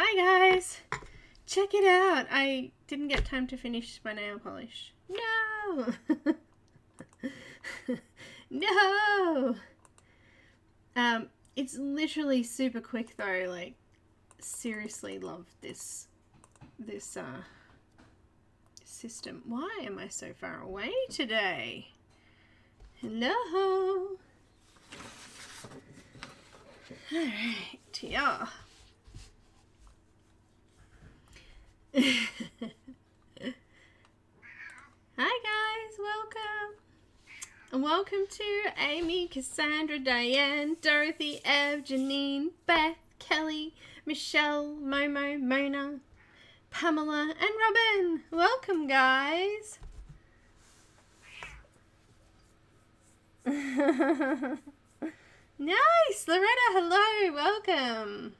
Hi guys! Check it out! I didn't get time to finish my nail polish. No! No! It's literally super quick though, like seriously love this system. Why am I so far away today? Hello! Alright, yeah. Hi guys, welcome. And welcome to Amy, Cassandra, Diane, Dorothy, Ev, Janine, Beth, Kelly, Michelle, Momo, Mona, Pamela, and Robin. Welcome guys. Nice, Loretta, hello, welcome.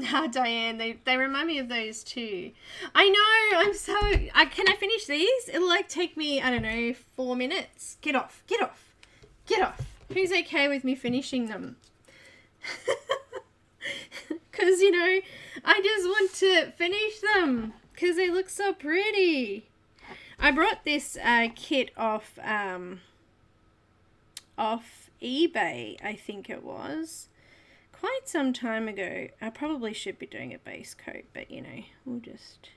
Ah, Diane, they remind me of those too. I know, I'm so... can I finish these? It'll like take me, I don't know, 4 minutes. Get off, get off, get off. Who's okay with me finishing them? Because, you know, I just want to finish them because they look so pretty. I brought this kit off eBay, I think it was. Quite some time ago. I probably should be doing a base coat, but you know, we'll just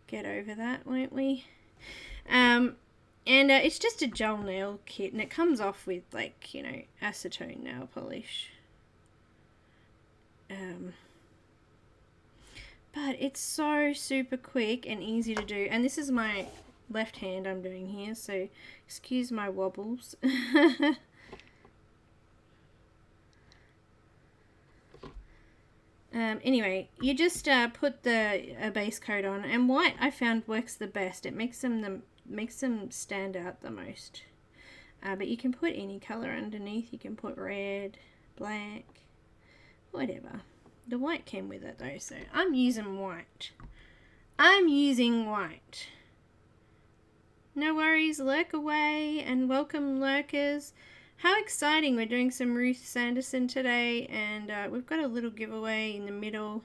get over that, won't we? And it's just a gel nail kit, and it comes off with, like, you know, acetone nail polish. But it's so super quick and easy to do, and this is my left hand I'm doing here, so excuse my wobbles. Anyway, you just put a base coat on, and white I found works the best. It makes them stand out the most. But you can put any color underneath. You can put red, black, whatever. The white came with it though, so I'm using white. I'm using white. No worries, lurk away, and welcome lurkers. How exciting, we're doing some Ruth Sanderson today, and we've got a little giveaway in the middle,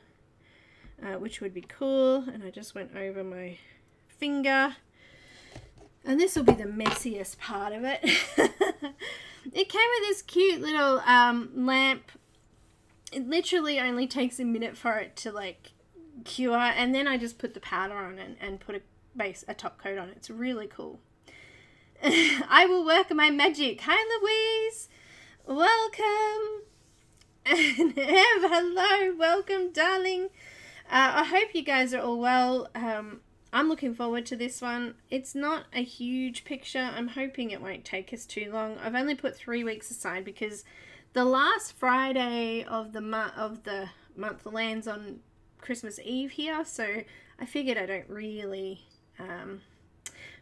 which would be cool, and I just went over my finger, and this will be the messiest part of it. It came with this cute little lamp. It literally only takes a minute for it to like cure, and then I just put the powder on and put a top coat on. It's really cool. I will work my magic. Hi Louise, welcome. And Ev, hello, welcome darling. I hope you guys are all well. I'm looking forward to this one. It's not a huge picture. I'm hoping it won't take us too long. I've only put 3 weeks aside because the last Friday of the month lands on Christmas Eve here, so I figured I don't really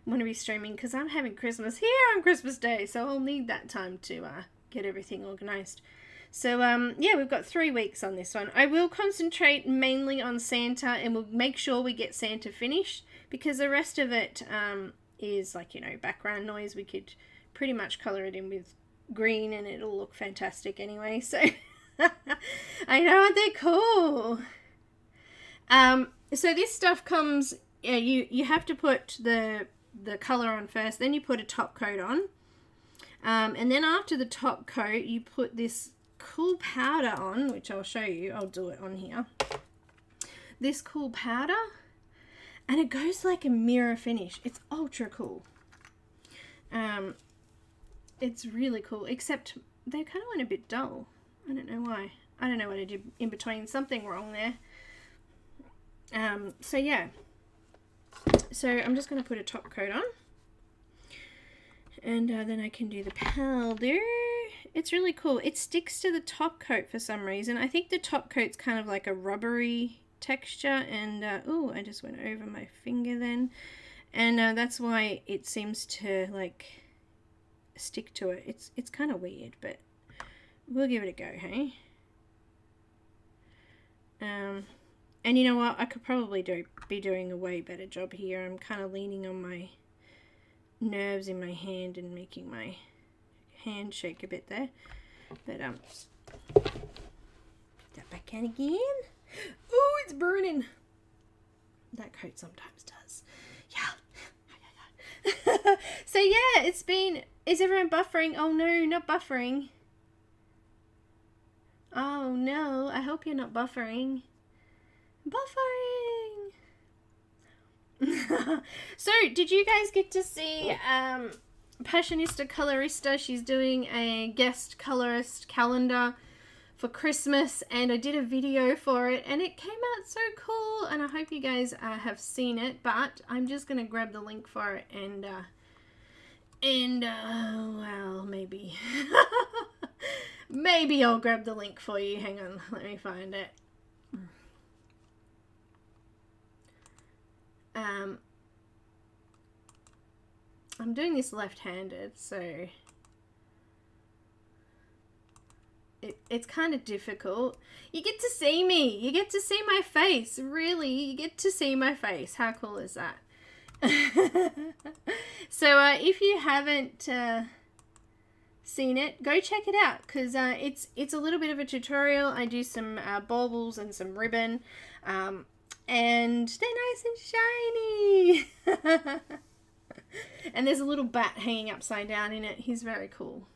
want to be streaming because I'm having Christmas here on Christmas Day, so I'll need that time to get everything organized. So yeah, we've got 3 weeks on this one. I will concentrate mainly on Santa, and we'll make sure we get Santa finished, because the rest of it is like, you know, background noise. We could pretty much color it in with green and it'll look fantastic anyway, so I know, they're cool. So this stuff comes, you have to put the color on first, then you put a top coat on, and then after the top coat you put this cool powder on, which I'll show you. I'll do it on here. This cool powder, and it goes like a mirror finish. It's ultra cool. It's really cool, except they kind of went a bit dull. I don't know why. I don't know what I did in between. Something wrong there. So yeah. So I'm just going to put a top coat on, and then I can do the powder. It's really cool. It sticks to the top coat for some reason. I think the top coat's kind of like a rubbery texture, and oh, I just went over my finger then, and that's why it seems to like stick to it. It's kind of weird, but we'll give it a go, hey? And you know what? I could probably be doing a way better job here. I'm kind of leaning on my nerves in my hand and making my hand shake a bit there. But can again. Oh, it's burning. That coat sometimes does. Yeah. So yeah, it's been, is everyone buffering? Oh no, not buffering. Oh no, I hope you're not buffering. Buffering! So, did you guys get to see Passionista Colorista? She's doing a guest colorist calendar for Christmas, and I did a video for it, and it came out so cool, and I hope you guys have seen it, but I'm just going to grab the link for it, and well, maybe. Maybe I'll grab the link for you. Hang on, let me find it. I'm doing this left-handed, so it's kind of difficult. You get to see me. You get to see my face. Really, you get to see my face. How cool is that? So if you haven't seen it, go check it out, because it's a little bit of a tutorial. I do some baubles and some ribbon, and they're nice and shiny. And there's a little bat hanging upside down in it. He's very cool.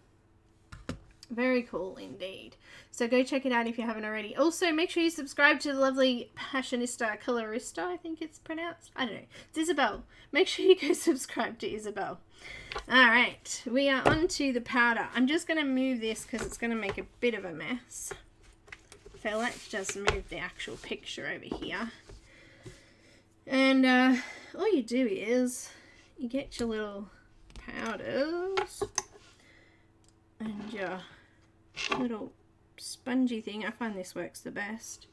Very cool indeed. So go check it out if you haven't already. Also, make sure you subscribe to the lovely Passionista Colorista, I think it's pronounced. I don't know. It's Isabel. Make sure you go subscribe to Isabel. Alright, we are on to the powder. I'm just going to move this because it's going to make a bit of a mess. So let's just move the actual picture over here. And all you do is you get your little powders and your little spongy thing. I find this works the best.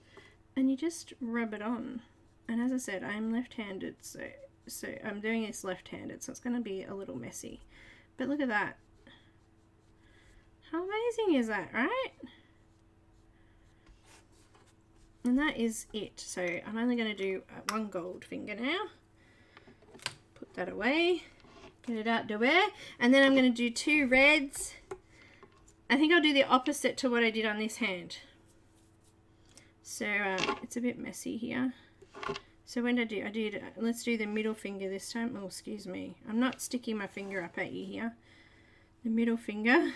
And you just rub it on. And as I said, I'm left-handed, so I'm doing this left-handed, so it's going to be a little messy. But look at that. How amazing is that, right? And that is it. So I'm only going to do one gold finger now. Put that away. Get it out the way. And then I'm going to do 2 reds. I think I'll do the opposite to what I did on this hand. So it's a bit messy here. So when I did, let's do the middle finger this time. Oh, excuse me. I'm not sticking my finger up at you here. The middle finger.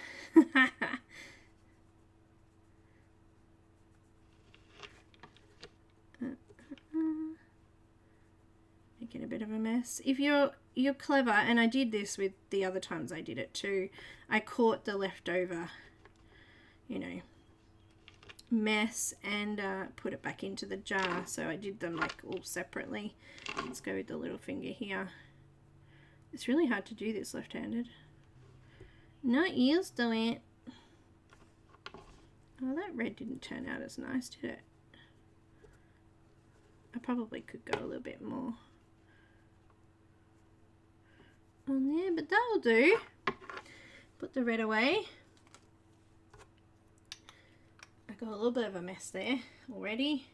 Making a bit of a mess. If you're clever, and I did this with the other times I did it too, I caught the leftover, you know, mess and put it back into the jar. So I did them like all separately. Let's go with the little finger here. It's really hard to do this left-handed. Not used to it. Oh, that red didn't turn out as nice, did it? I probably could go a little bit more on there, but that'll do. Put the red away. I got a little bit of a mess there already.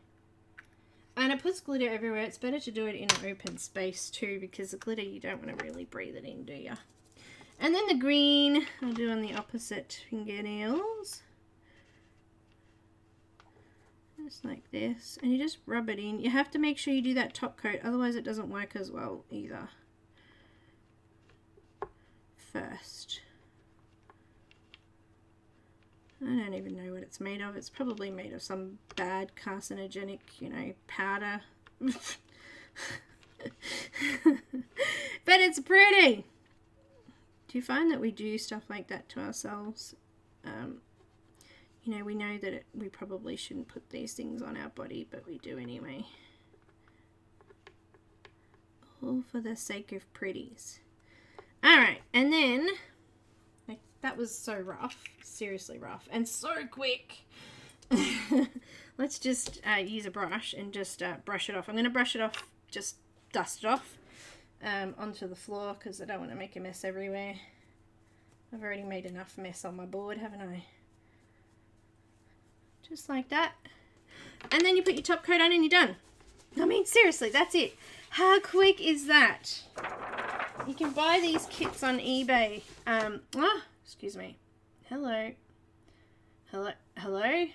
And it puts glitter everywhere. It's better to do it in an open space too, because the glitter, you don't want to really breathe it in, do you? And then the green, I'll do on the opposite fingernails. Just like this. And you just rub it in. You have to make sure you do that top coat, otherwise it doesn't work as well either. First. I don't even know what it's made of. It's probably made of some bad carcinogenic, you know, powder. But it's pretty. Do you find that we do stuff like that to ourselves? You know, we know that we probably shouldn't put these things on our body, but we do anyway. All for the sake of pretties. Alright, and then, like, that was so rough, seriously rough, and so quick. Let's just use a brush and just brush it off. I'm going to brush it off, just dust it off onto the floor, because I don't want to make a mess everywhere. I've already made enough mess on my board, haven't I? Just like that. And then you put your top coat on and you're done. I mean, seriously, that's it. How quick is that? You can buy these kits on eBay. Excuse me. Hello. Hello. Hello.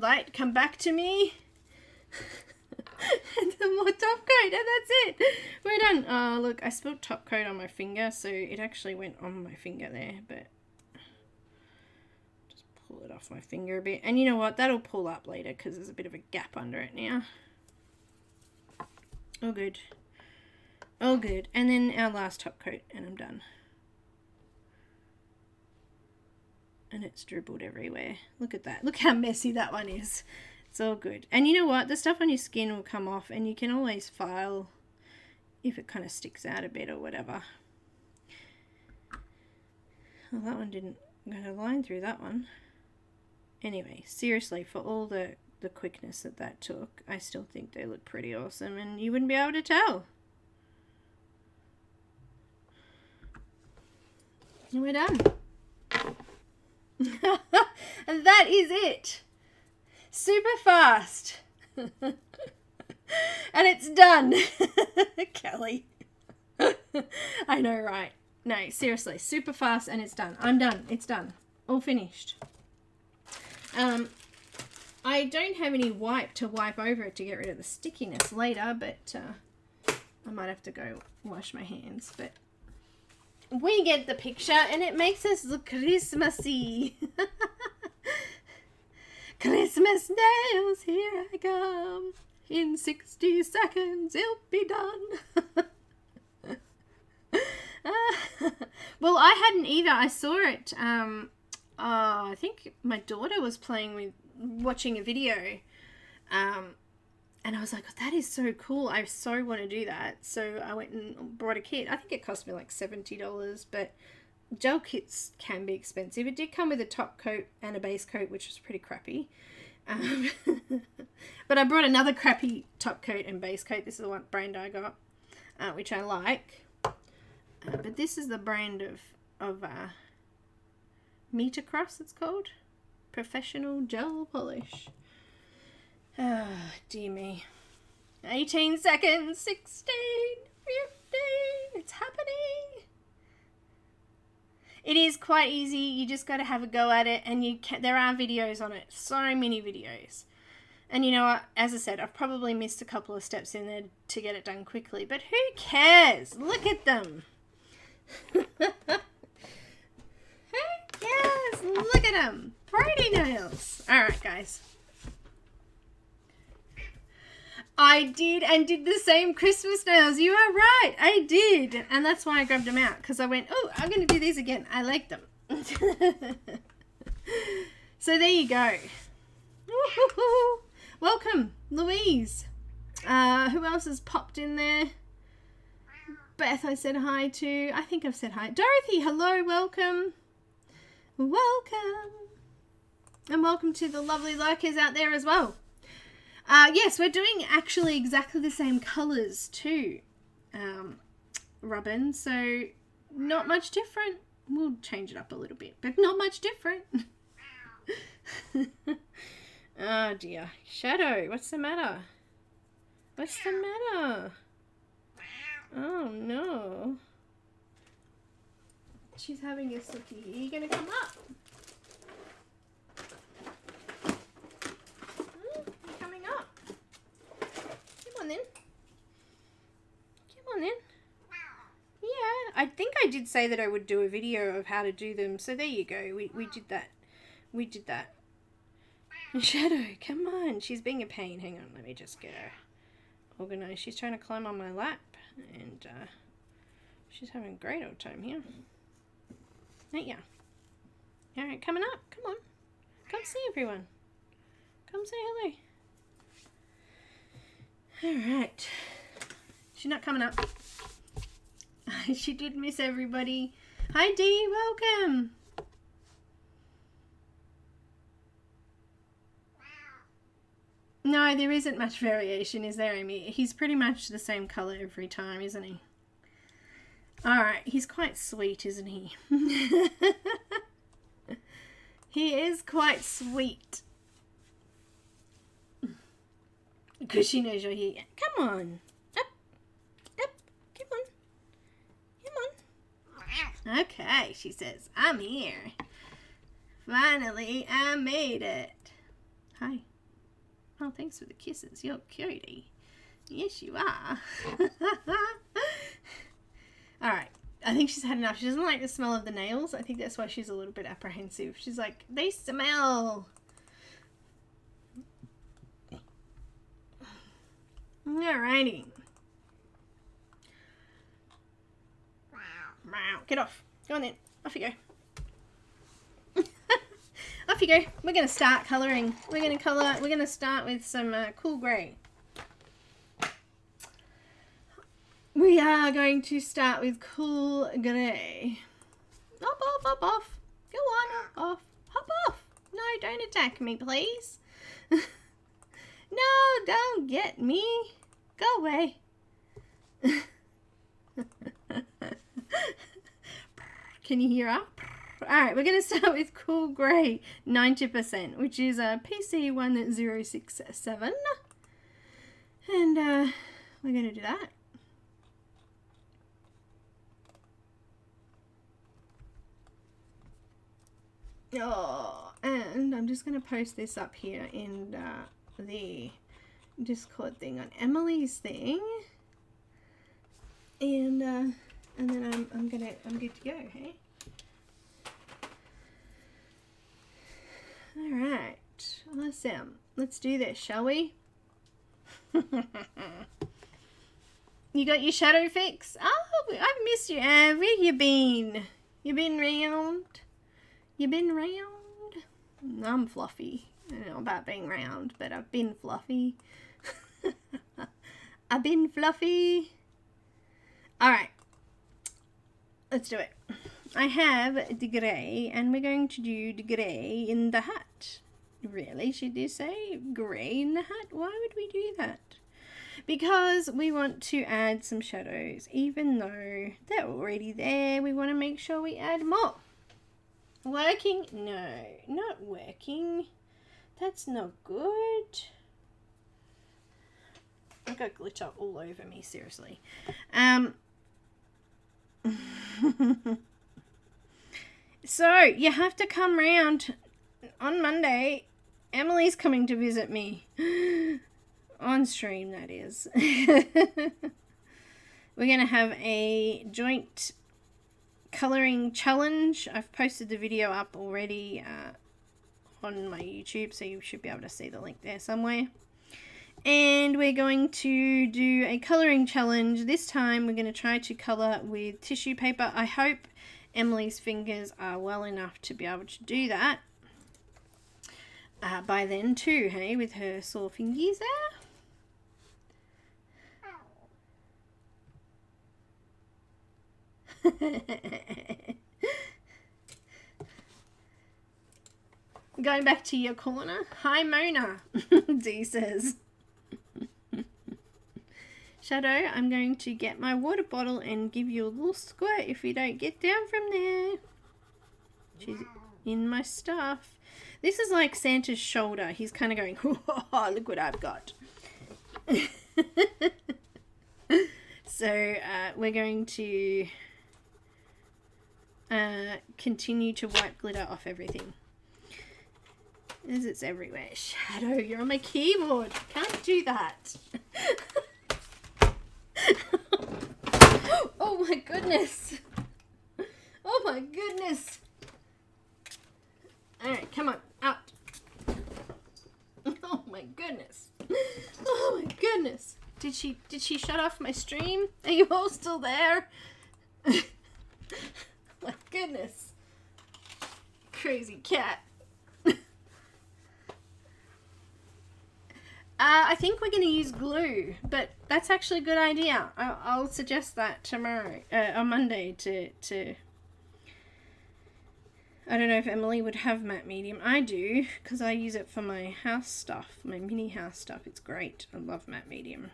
light, come back to me. And then more top coat, and that's it. We're done. Oh, look, I spilled top coat on my finger, so it actually went on my finger there, but just pull it off my finger a bit. And you know what? That'll pull up later because there's a bit of a gap under it now. All good. All good. And then our last top coat, and I'm done. And it's dribbled everywhere. Look at that. Look how messy that one is. It's all good. And you know what? The stuff on your skin will come off, and you can always file if it kind of sticks out a bit or whatever. Well, that one didn't go a line through that one. Anyway, seriously, for all the quickness that took, I still think they look pretty awesome, and you wouldn't be able to tell. And we're done. And that is it. Super fast. And it's done. Kelly. I know, right? No, seriously, super fast and it's done. I'm done. It's done. All finished. I don't have any wipe to wipe over it to get rid of the stickiness later, but I might have to go wash my hands, but we get the picture and it makes us look Christmassy. Christmas nails, here I come. In 60 seconds, it'll be done. Well, I hadn't either. I saw it. I think my daughter was watching a video. And I was like, oh, that is so cool. I so want to do that. So I went and bought a kit. I think it cost me like $70, but gel kits can be expensive. It did come with a top coat and a base coat, which was pretty crappy. But I brought another crappy top coat and base coat. This is the one brand I got, which I like. But this is the brand of Metacross, it's called. Professional Gel Polish. Oh, dear me. 18 seconds, 16, 15, it's happening. It is quite easy. You just got to have a go at it, and there are videos on it. So many videos. And you know what? As I said, I've probably missed a couple of steps in there to get it done quickly, but who cares? Look at them. Who cares? Look at them. Pretty nails. All right, guys. I did the same Christmas nails. You are right. I did. And that's why I grabbed them out, because I went, oh, I'm going to do these again. I like them. So there you go. Woo-hoo-hoo. Welcome, Louise. Who else has popped in there? Beth, I said hi to. I think I've said hi. Dorothy, hello, welcome. Welcome. And welcome to the lovely lurkers out there as well. Yes, we're doing actually exactly the same colours too, Robin, so not much different. We'll change it up a little bit, but not much different. Oh dear. Shadow, what's the matter? What's the matter? Oh no. She's having a sookie. Are you going to come up? Then. Come on then. Yeah, I think I did say that I would do a video of how to do them, so there you go. We did that. We did that. Shadow, come on. She's being a pain. Hang on, let me just get her organised. She's trying to climb on my lap, and she's having a great old time here. Ain't ya? Alright, coming up. Come on. Come see everyone. Come say hello. Alright. She's not coming up. She did miss everybody. Hi Dee, welcome. No, there isn't much variation, is there, Amy? He's pretty much the same colour every time, isn't he? Alright, he's quite sweet, isn't he? He is quite sweet. Because she knows you're here. Come on. Up. Up. Come on. Come on. Okay, she says. I'm here. Finally, I made it. Hi. Oh, thanks for the kisses. You're cutie. Yes, you are. Alright. I think she's had enough. She doesn't like the smell of the nails. I think that's why she's a little bit apprehensive. She's like, they smell. Alrighty. Get off. Go on then. Off you go. Off you go. We're going to start colouring. We're going to start with some cool grey. We are going to start with cool grey. Hop off, hop off. Go on, hop off. Hop off. No, don't attack me, please. No, don't get me. Go away. Can you hear her? Alright, we're going to start with cool grey 90%, which is a PC1067. And we're going to do that. Oh, and I'm just going to post this up here in the Discord thing on Emily's thing, and then I'm good to go. Hey. All right, awesome. Let's do this, shall we? You got your shadow fix? Oh, I've missed you. Where you been? You been round? You been round? I'm fluffy. I don't know about being round, but I've been fluffy. I've been fluffy. Alright. Let's do it. I have the grey, and we're going to do the grey in the hat. Really? Should you say grey in the hat? Why would we do that? Because we want to add some shadows. Even though they're already there, we want to make sure we add more. Working? No, not working. That's not good. I've got glitter all over me, seriously. So, you have to come round on Monday. Emily's coming to visit me. On stream, that is. We're going to have a joint colouring challenge. I've posted the video up already on my YouTube, so you should be able to see the link there somewhere. And we're going to do a colouring challenge. This time we're going to try to colour with tissue paper. I hope Emily's fingers are well enough to be able to do that by then too, hey, with her sore fingies there. Going back to your corner. Hi, Mona. D says. Shadow, I'm going to get my water bottle and give you a little squirt if you don't get down from there. She's in my stuff. This is like Santa's shoulder. He's kind of going, oh, look what I've got. So we're going to continue to wipe glitter off everything. As it's everywhere. Shadow, you're on my keyboard. Can't do that. Oh my goodness. Oh my goodness. Alright, come on, out. Oh my goodness. Oh my goodness. Did she shut off my stream? Are you all still there? My goodness. Crazy cat. I think we're going to use glue, but that's actually a good idea. I'll suggest that tomorrow, on Monday to I don't know if Emily would have matte medium. I do, because I use it for my house stuff, my mini house stuff. It's great. I love matte medium.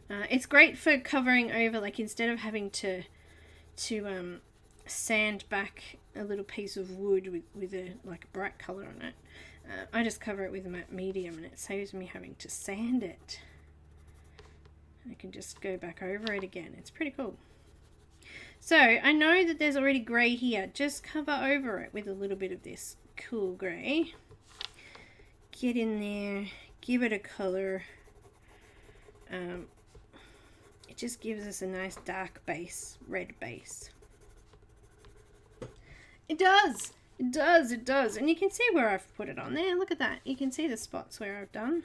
It's great for covering over, like instead of having to sand back a little piece of wood with a like bright color on it. I just cover it with a matte medium and it saves me having to sand it. I can just go back over it again. It's pretty cool. So I know that there's already grey here. Just cover over it with a little bit of this cool grey. get in there, give it a color. It just gives us a nice dark base, red base. It does! It does, it does. And you can see where I've put it on there. Look at that. You can see the spots where I've done.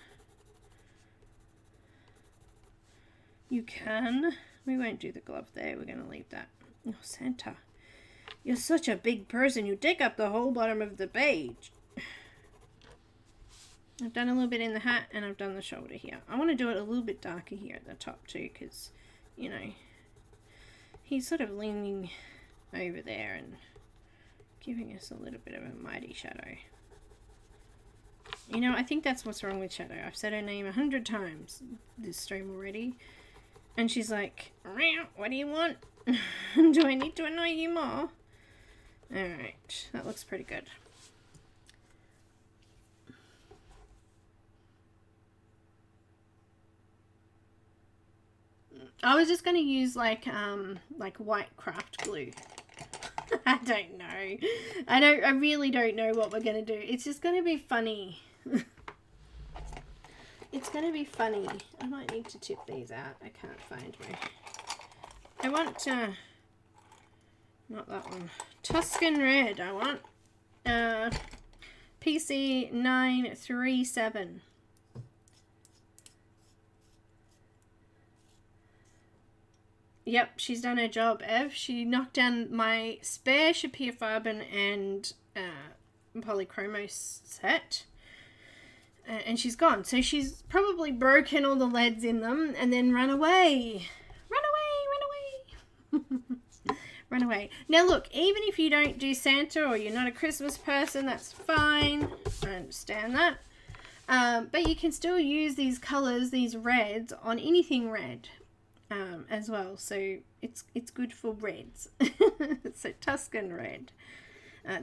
You can. We won't do the glove there. We're going to leave that. Oh, Santa. You're such a big person. You take up the whole bottom of the page. I've done a little bit in the hat and I've done the shoulder here. I want to do it a little bit darker here at the top too because, you know, he's sort of leaning over there and giving us a little bit of a mighty shadow. You know, I think that's what's wrong with Shadow. I've said her name 100 times this stream already. And she's like, what do you want? Do I need to annoy you more? Alright, that looks pretty good. I was just going to use like white craft glue. I don't know. I really don't know what we're going to do. It's just going to be funny. It's going to be funny. I might need to tip these out. I can't find my... I want, not that one. Tuscan Red, I want. PC 937. Yep, she's done her job, Ev. She knocked down my spare Faber and Polychromos set. And she's gone. So she's probably broken all the leads in them and then run away. Run away, run away. Run away. Now look, even if you don't do Santa or you're not a Christmas person, that's fine. I understand that. But you can still use these colors, these reds, on anything red as well. So it's good for reds. So Tuscan Red.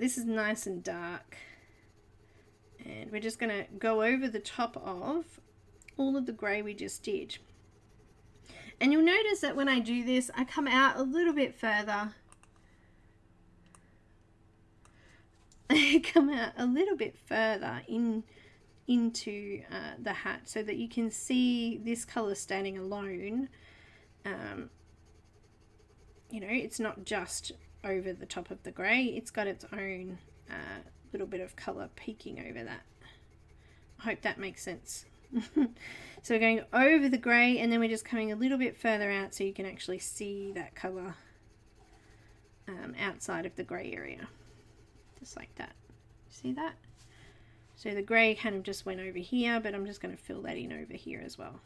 This is nice and dark. And we're just going to go over the top of all of the grey we just did. And you'll notice that when I do this, I come out a little bit further. I come out a little bit further into the hat so that you can see this colour standing alone. You know, it's not just over the top of the grey. It's got its own little bit of colour peeking over that. I hope that makes sense. So we're going over the grey and then we're just coming a little bit further out so you can actually see that colour outside of the grey area. Just like that. See that? So the grey kind of just went over here, but I'm just going to fill that in over here as well.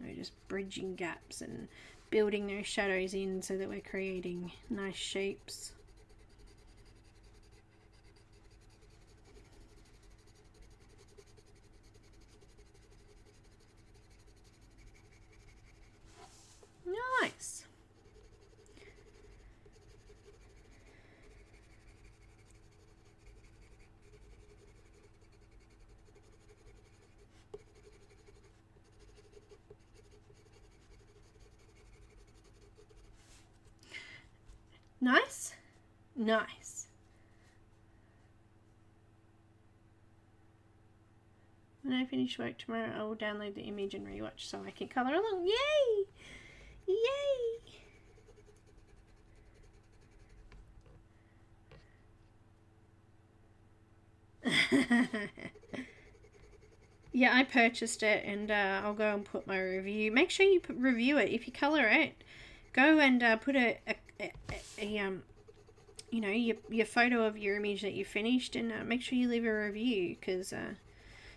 We're just bridging gaps and building those shadows in so that we're creating nice shapes. Nice. Nice? Nice. When I finish work tomorrow, I will download the image and rewatch so I can colour along. Yay! Yay! Yeah, I purchased it and I'll go and put my review. Make sure you review it. If you colour it, go and put you know, your photo of your image that you finished, and make sure you leave a review, because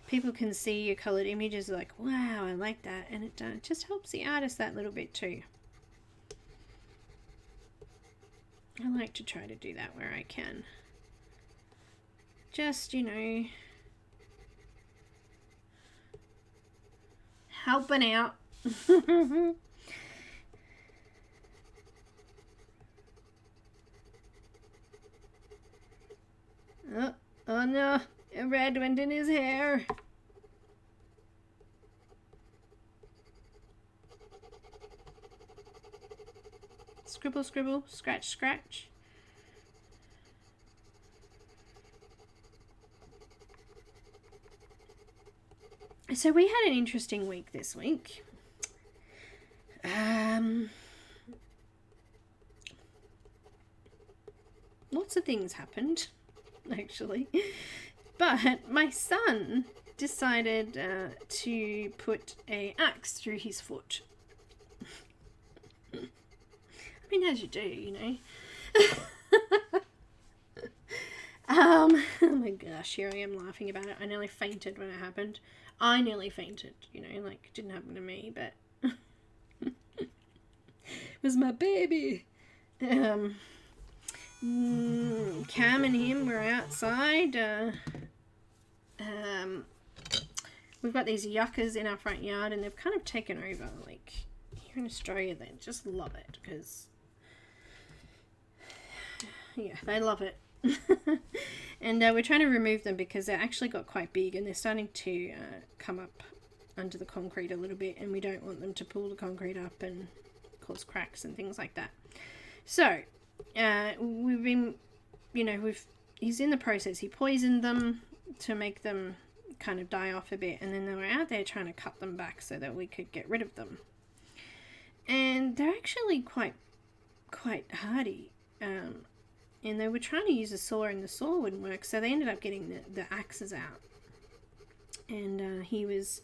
people can see your coloured images like, wow, I like that, and it just helps the artist that little bit too. I like to try to do that where I can. Just, you know, helping out. Oh no, a red went in his hair. Scribble, scribble, scratch, scratch. So we had an interesting week this week. Lots of things happened, actually. But my son decided to put an axe through his foot. I mean, as you do, you know. Oh my gosh, here I am laughing about it. I nearly fainted when it happened. I nearly fainted, you know, like, it didn't happen to me, but it was my baby. Cam and him were outside. We've got these yuccas in our front yard, and they've kind of taken over. Like, here in Australia, they just love it, because, yeah, they love it. And we're trying to remove them because they actually got quite big, and they're starting to come up under the concrete a little bit, and we don't want them to pull the concrete up and cause cracks and things like that. So we've been, you know, he's in the process. He poisoned them to make them kind of die off a bit, and then they were out there trying to cut them back so that we could get rid of them. And they're actually quite hardy. And they were trying to use a saw, and the saw wouldn't work, so they ended up getting the axes out. And he was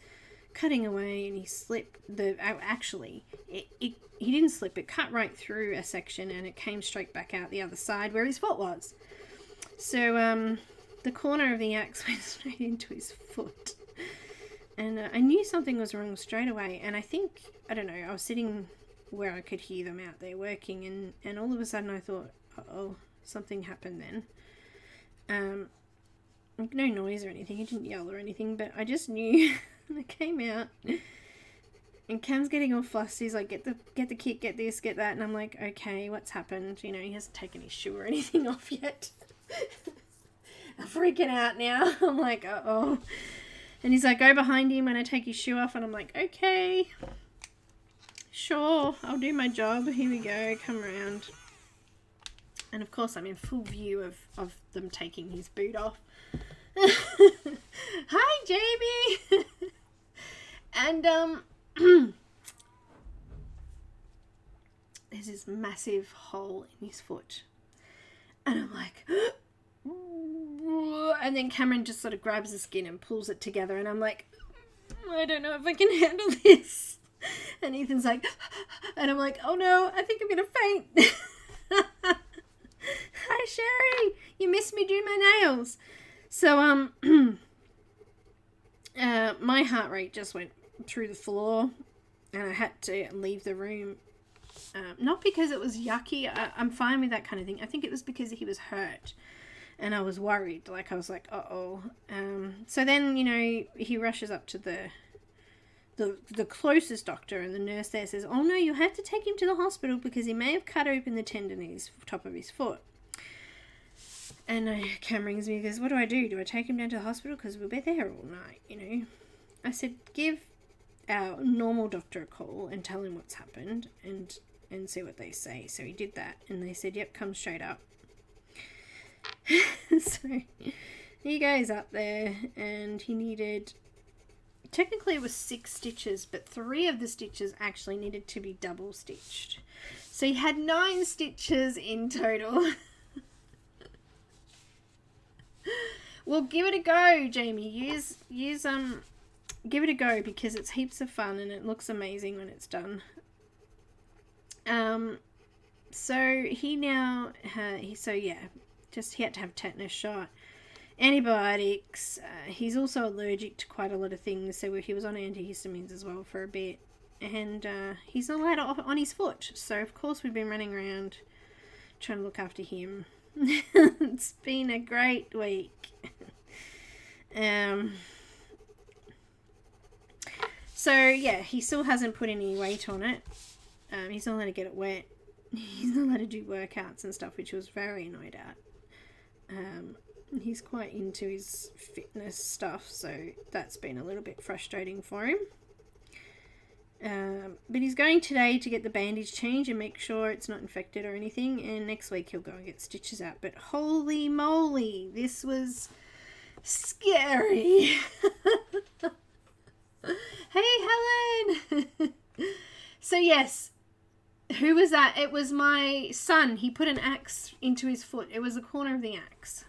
cutting away, and he slipped actually, he didn't slip, it cut right through a section, and it came straight back out the other side where his foot was. So the corner of the axe went straight into his foot. And I knew something was wrong straight away, and I think, I don't know, I was sitting where I could hear them out there working, and all of a sudden I thought, uh-oh, something happened then. No noise or anything, he didn't yell or anything, but I just knew. And I came out, and Cam's getting all fussy. He's like, get the kit, get this, get that, and I'm like, okay, what's happened? You know, he hasn't taken his shoe or anything off yet. I'm freaking out now. I'm like, uh-oh. And he's like, go behind him when I take his shoe off, and I'm like, okay, sure, I'll do my job. Here we go, come around. And of course I'm in full view of them taking his boot off. Hi, Jamie! And there's this massive hole in his foot. And I'm like, and then Cameron just sort of grabs the skin and pulls it together, and I'm like, I don't know if I can handle this. And Ethan's like, and I'm like, oh no, I think I'm gonna faint. Hi, Sherry, you missed me do my nails. So my heart rate just went through the floor, and I had to leave the room. Not because it was yucky. I'm fine with that kind of thing. I think it was because he was hurt, and I was worried. Like, I was like, uh-oh. So then, you know, he rushes up to the closest doctor, and the nurse there says, oh no, you have to take him to the hospital because he may have cut open the tendon in his top of his foot. And Cam rings me and goes, what do I do? Do I take him down to the hospital? Because we'll be there all night, you know. I said, give our normal doctor a call and tell him what's happened and see what they say. So he did that, and they said, yep, come straight up. So he goes up there, and he needed, technically it was 6 stitches, but 3 of the stitches actually needed to be double stitched. So he had 9 stitches in total. Well, give it a go, Jamie. Give it a go, because it's heaps of fun and it looks amazing when it's done. So he now, he had to have tetanus shot, antibiotics. He's also allergic to quite a lot of things, so he was on antihistamines as well for a bit, and he's not allowed on his foot. So of course we've been running around trying to look after him. It's been a great week. So yeah, he still hasn't put any weight on it. He's not allowed to get it wet. He's not allowed to do workouts and stuff, which I was very annoyed at. He's quite into his fitness stuff, so that's been a little bit frustrating for him. But he's going today to get the bandage changed and make sure it's not infected or anything, and next week he'll go and get stitches out. But holy moly, this was scary. Hey, Helen! So yes, who was that? It was my son. He put an axe into his foot. It was the corner of the axe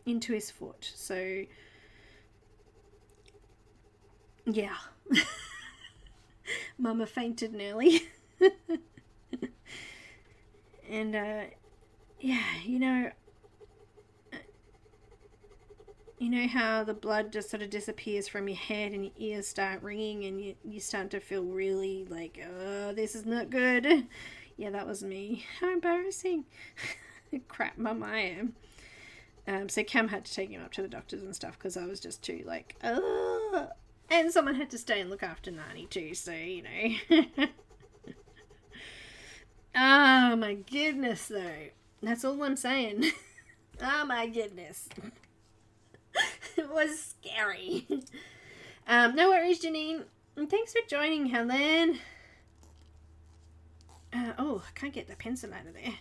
into his foot. So yeah. Mama fainted nearly. And yeah, you know how the blood just sort of disappears from your head and your ears start ringing and you start to feel really like, oh, this is not good. Yeah, that was me. How embarrassing. Crap mum I am. So Cam had to take him up to the doctors and stuff because I was just too like, oh. And someone had to stay and look after Nani too, so you know. Oh my goodness though. That's all I'm saying. Oh my goodness. It was scary. No worries, Janine. And thanks for joining, Helen. Oh, I can't get the pencil out of there.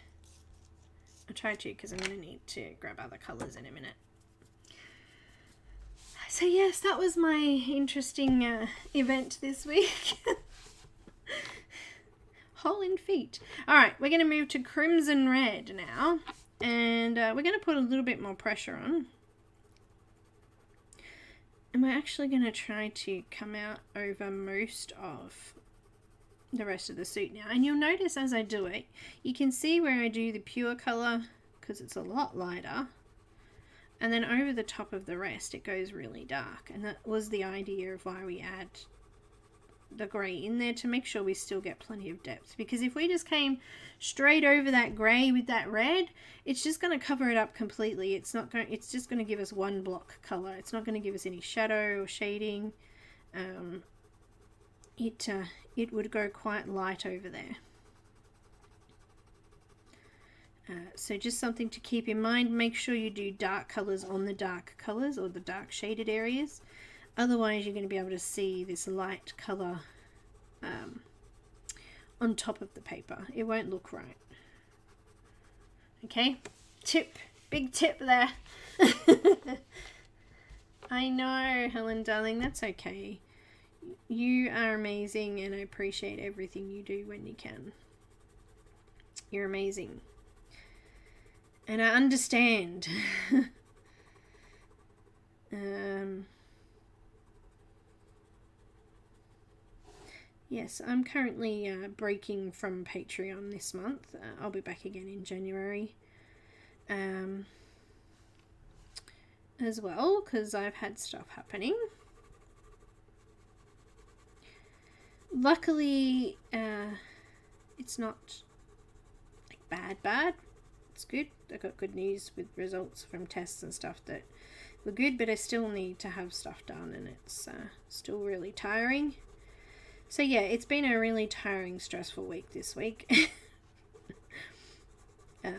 I'll try to because I'm going to need to grab other colours in a minute. So yes, that was my interesting event this week. Hole in feet. Alright, we're going to move to crimson red now. And we're going to put a little bit more pressure on. And we're actually going to try to come out over most of the rest of the suit now. And you'll notice as I do it, you can see where I do the pure colour because it's a lot lighter. And then over the top of the rest, it goes really dark. And that was the idea of why we add the grey in there, to make sure we still get plenty of depth. Because if we just came straight over that grey with that red, it's just going to cover it up completely. It's just going to give us one block colour. It's not going to give us any shadow or shading. It would go quite light over there. So just something to keep in mind. Make sure you do dark colours on the dark colours or the dark shaded areas. Otherwise you're going to be able to see this light colour on top of the paper. It won't look right. Okay, big tip there. I know, Helen darling, that's okay. You are amazing and I appreciate everything you do when you can. You're amazing. And I understand. Yes, I'm currently breaking from Patreon this month. I'll be back again in January. As well, because I've had stuff happening. Luckily, it's not like bad. It's good. I got good news with results from tests and stuff that were good, but I still need to have stuff done and it's still really tiring. So yeah, it's been a really tiring, stressful week this week. But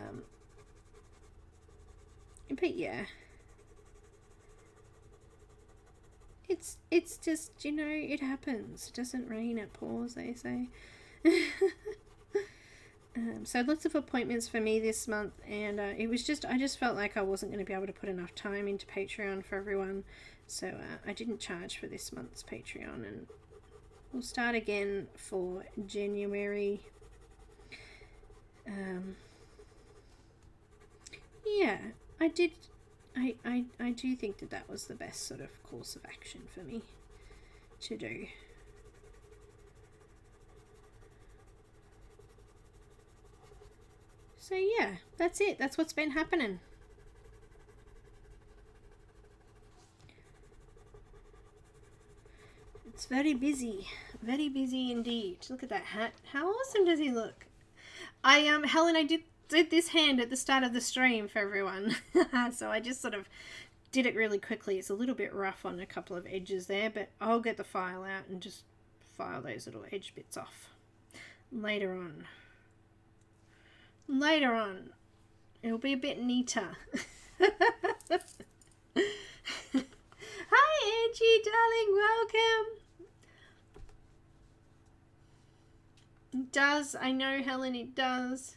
yeah, it's just, you know, it happens. It doesn't rain, it pours, they say. So lots of appointments for me this month, and I just felt like I wasn't going to be able to put enough time into Patreon for everyone, so I didn't charge for this month's Patreon, and we'll start again for January. Yeah, I do think that was the best sort of course of action for me to do. So yeah, that's it. That's what's been happening. It's very busy indeed. Look at that hat. How awesome does he look? Helen, I did this hand at the start of the stream for everyone. So I just sort of did it really quickly. It's a little bit rough on a couple of edges there, but I'll get the file out and just file those little edge bits off later on. Later on, it'll be a bit neater. Hi Angie, darling, welcome. It does, I know, Helen, it does.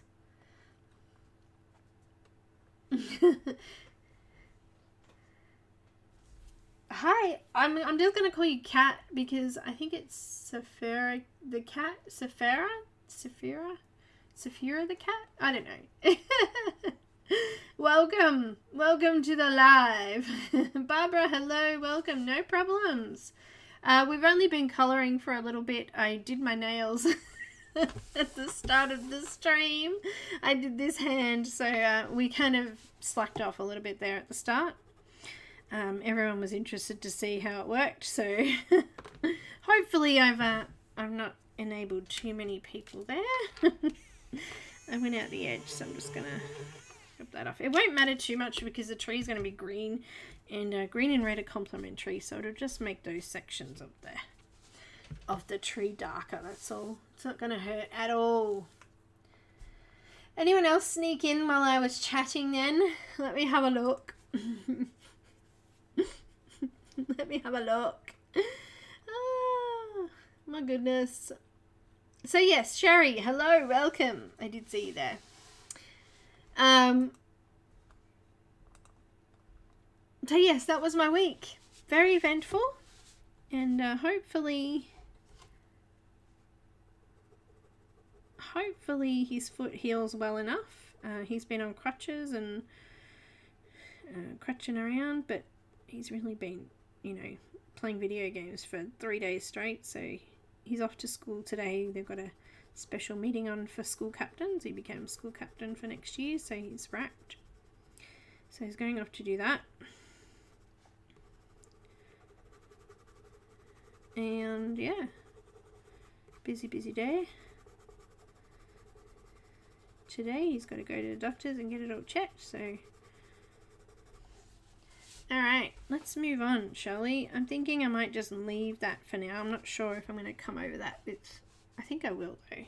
Hi, I'm just gonna call you Cat because I think it's Saphira the cat. Saphira the cat. I don't know. Welcome to the live. Barbara, hello, welcome. No problems. We've only been colouring for a little bit. I did my nails at the start of the stream. I did this hand, so we kind of slacked off a little bit there at the start. Everyone was interested to see how it worked, so hopefully I've not enabled too many people there. I went out the edge, so I'm just gonna rip that off. It won't matter too much because the tree is going to be green, and green and red are complementary, so it'll just make those sections of the tree darker. That's all. It's not going to hurt at all. Anyone else sneak in while I was chatting then? Let me have a look. Let me have a look. Oh, my goodness. So yes, Sherry, hello, welcome. I did see you there. So yes, that was my week. Very eventful, and hopefully his foot heals well enough. He's been on crutches and crutching around, but he's really been, playing video games for 3 days straight, so he's off to school today. They've got a special meeting on for school captains. He became school captain for next year, so he's wrapped. So he's going off to do that. And yeah, busy day. Today he's got to go to the doctors and get it all checked, so... Alright, let's move on, shall we? I'm thinking I might just leave that for now. I'm not sure if I'm going to come over that bit. I think I will, though.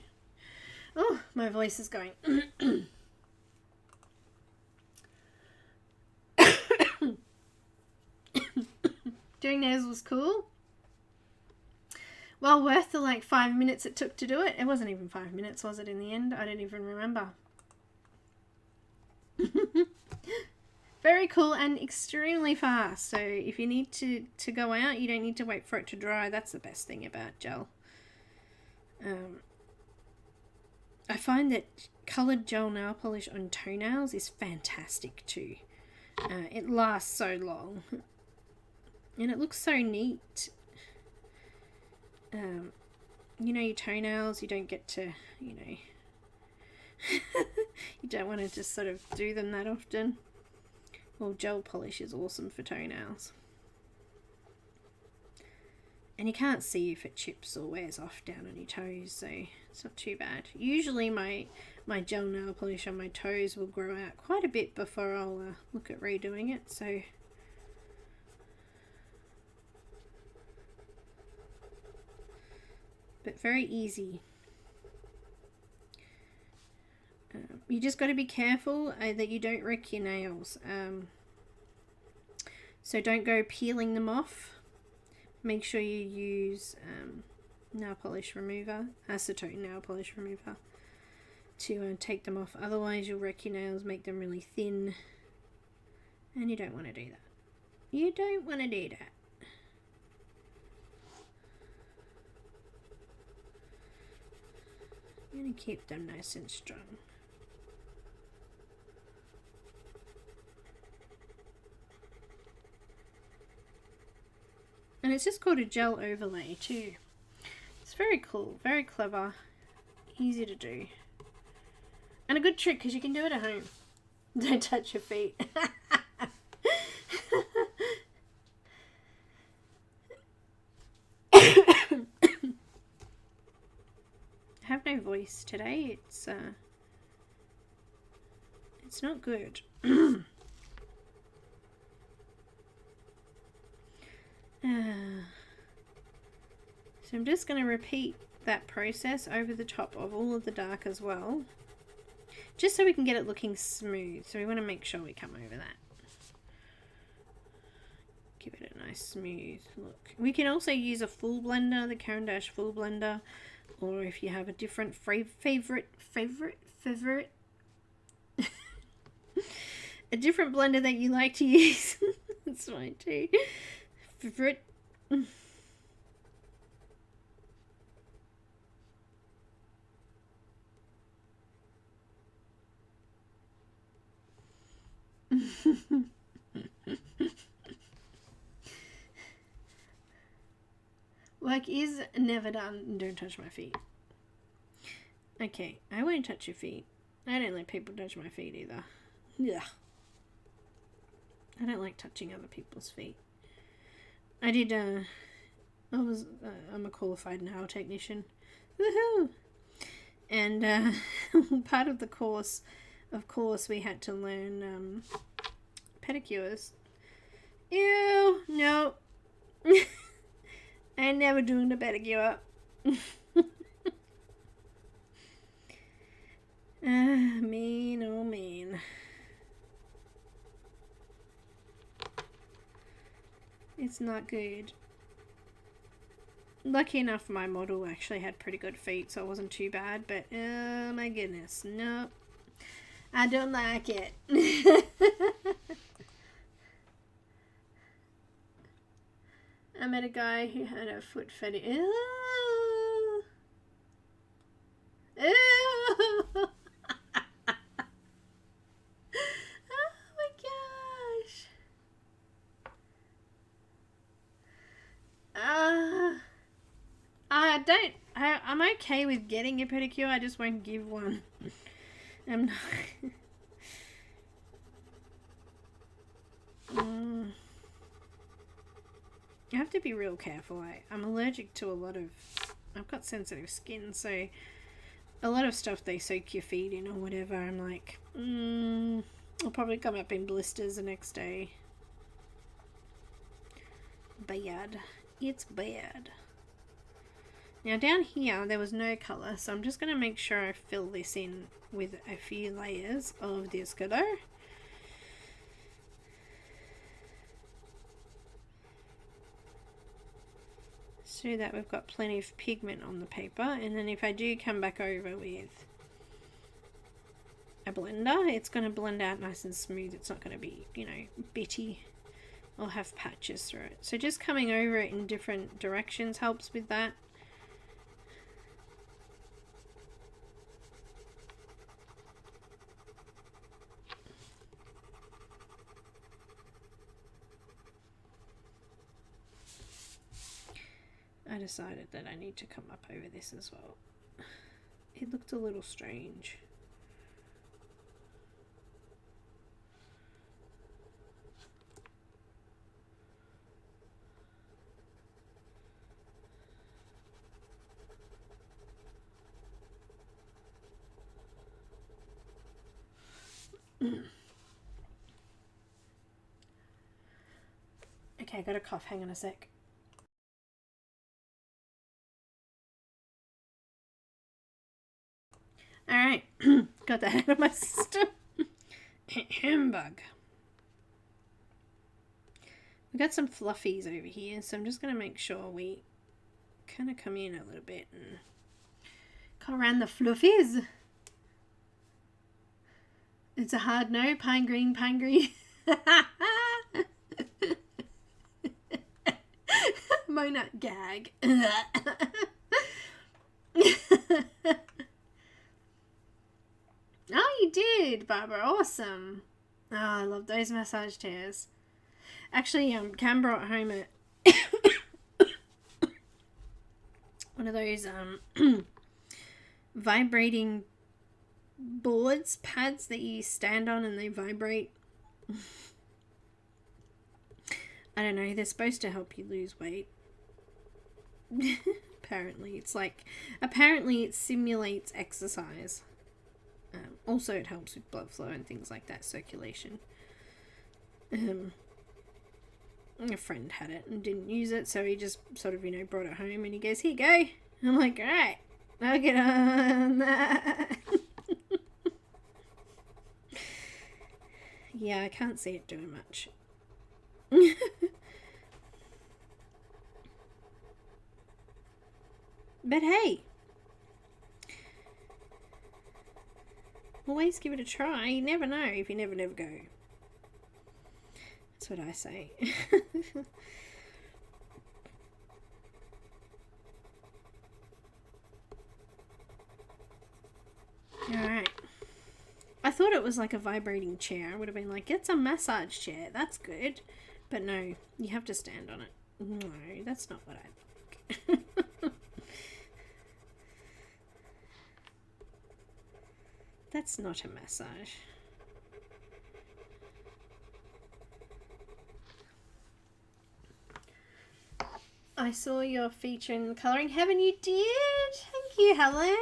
Oh, my voice is going. Doing nails was cool. Well worth the 5 minutes it took to do it. It wasn't even 5 minutes, was it, in the end? I don't even remember. Very cool and extremely fast. So if you need to go out, you don't need to wait for it to dry. That's the best thing about gel. I find that coloured gel nail polish on toenails is fantastic too. It lasts so long. And it looks so neat. Your toenails, you don't get to, you don't want to just sort of do them that often. Well, gel polish is awesome for toenails. And you can't see if it chips or wears off down on your toes, so it's not too bad. Usually my gel nail polish on my toes will grow out quite a bit before I'll look at redoing it, so... But very easy. You just got to be careful that you don't wreck your nails. So don't go peeling them off. Make sure you use nail polish remover, acetone nail polish remover, to take them off. Otherwise you'll wreck your nails, make them really thin. And you don't want to do that. You don't want to do that. I'm going to keep them nice and strong. And it's just called a gel overlay too. It's very cool, very clever, easy to do. And a good trick because you can do it at home. Don't touch your feet. I have no voice today. It's not good. So I'm just going to repeat that process over the top of all of the dark as well, just so we can get it looking smooth. So we want to make sure we come over that. Give it a nice smooth look. We can also use a full blender, the Caran full blender, or if you have a different favorite a different blender that you like to use, that's fine too. fruit. Work is never done. Don't touch my feet. Okay, I won't touch your feet. I don't let people touch my feet either. Yeah. I don't like touching other people's feet. I'm a qualified nail technician. Woohoo! And part of the course, of course, we had to learn pedicures. Ew, no. I'm never doing a pedicure. Mean, oh mean. It's not good. Lucky enough, my model actually had pretty good feet, so it wasn't too bad, but oh my goodness, no. I don't like it. I met a guy who had a foot fetish. Ew. Ew. Oh my gosh. I'm okay with getting a pedicure, I just won't give one. I'm not. You have to be real careful. I'm allergic to a lot of... I've got sensitive skin, so a lot of stuff they soak your feet in or whatever, I'm like, I'll probably come up in blisters the next day. Bad. It's bad. Now down here there was no colour, so I'm just going to make sure I fill this in with a few layers of this colour. So that we've got plenty of pigment on the paper, and then if I do come back over with a blender, it's going to blend out nice and smooth. It's not going to be, you know, bitty or have patches through it. So just coming over it in different directions helps with that. I decided that I need to come up over this as well. It looked a little strange. Okay, I got a cough. Hang on a sec. Alright, got that out of my system. Humbug. We got some fluffies over here, so I'm just going to make sure we kind of come in a little bit and go around the fluffies. It's a hard no. Pine green, pine green. Mona gag. Oh, you did, Barbara. Awesome. Oh, I love those massage chairs. Actually, Cam brought home a one of those vibrating boards, pads that you stand on and they vibrate. I don't know, they're supposed to help you lose weight. Apparently it simulates exercise. Also it helps with blood flow and things like that, circulation. A friend had it and didn't use it, so he just sort of, you know, brought it home and he goes, here you go. I'm like, alright, I'll get on that. Yeah, I can't see it doing much. But hey, always give it a try. You never know if you never go. That's what I say. Alright. I thought it was like a vibrating chair. I would have been like, it's a massage chair. That's good. But no, you have to stand on it. No, that's not what I think. That's not a massage. I saw your feature in Colouring Heaven. You did? Thank you, Helen.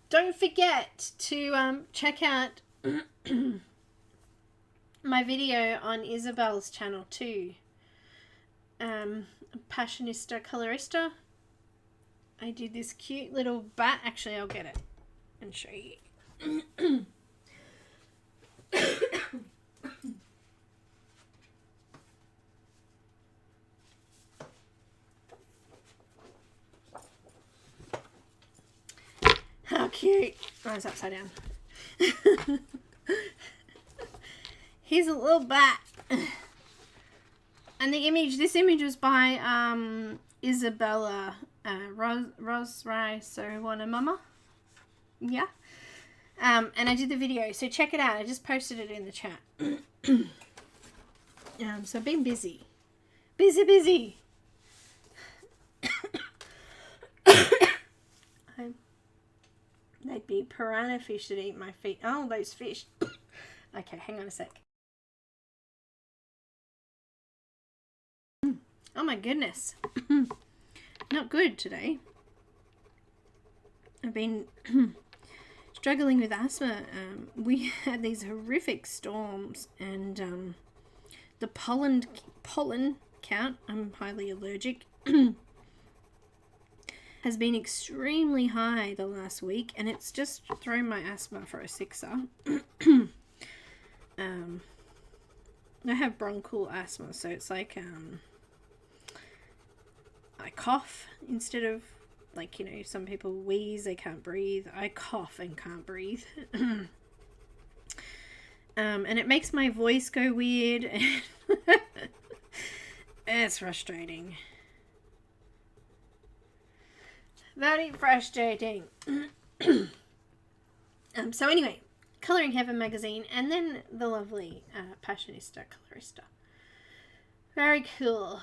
Don't forget to check out my video on Isabel's channel too. Passionista Colorista. I did this cute little bat. Actually, I'll get it and show you. How cute. Oh, it's upside down. Here's a little bat. And the image, this image was by Isabella Rosrai Soriwana Mama. Yeah. And I did the video, so check it out. I just posted it in the chat. So I've been busy. Busy. They'd be piranha fish that eat my feet. Oh, those fish. Okay, hang on a sec. Oh my goodness. Not good today. I've been struggling with asthma. We had these horrific storms, and the pollen count, I'm highly allergic, has been extremely high the last week, and it's just thrown my asthma for a sixer. I have bronchial asthma, so it's like I cough instead of, like, you know, some people wheeze, they can't breathe. I cough and can't breathe. And it makes my voice go weird. It's frustrating. Very frustrating. So anyway, Colouring Heaven magazine, and then the lovely Passionista Colorista. Very cool.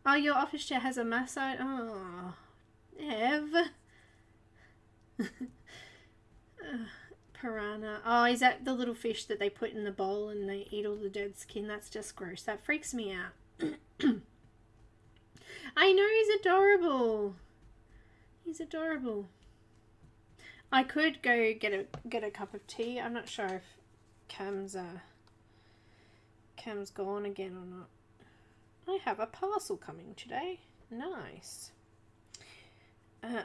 Oh, your office chair has a massage. Oh, Ev. Piranha. Oh, is that the little fish that they put in the bowl and they eat all the dead skin? That's just gross. That freaks me out. I know, he's adorable. He's adorable. I could go get a cup of tea. I'm not sure if Cam's gone again or not. I have a parcel coming today. Nice. I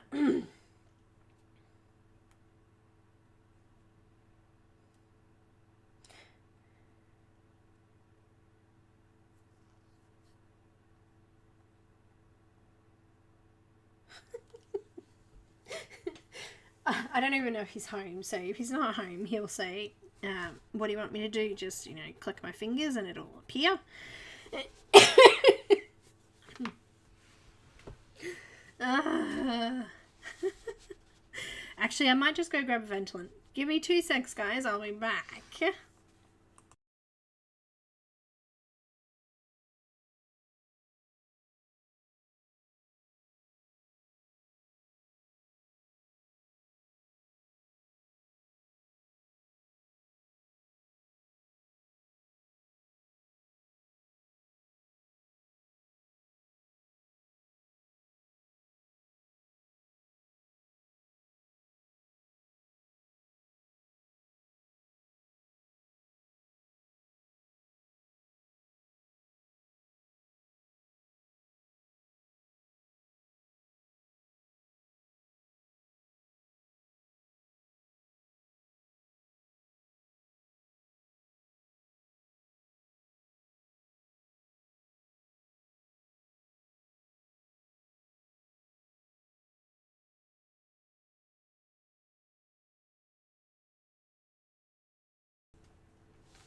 don't even know if he's home, so if he's not home, he'll say, what do you want me to do? Just, you know, click my fingers and it'll appear. Actually, I might just go grab a Ventolin. Give me 2 secs, guys. I'll be back.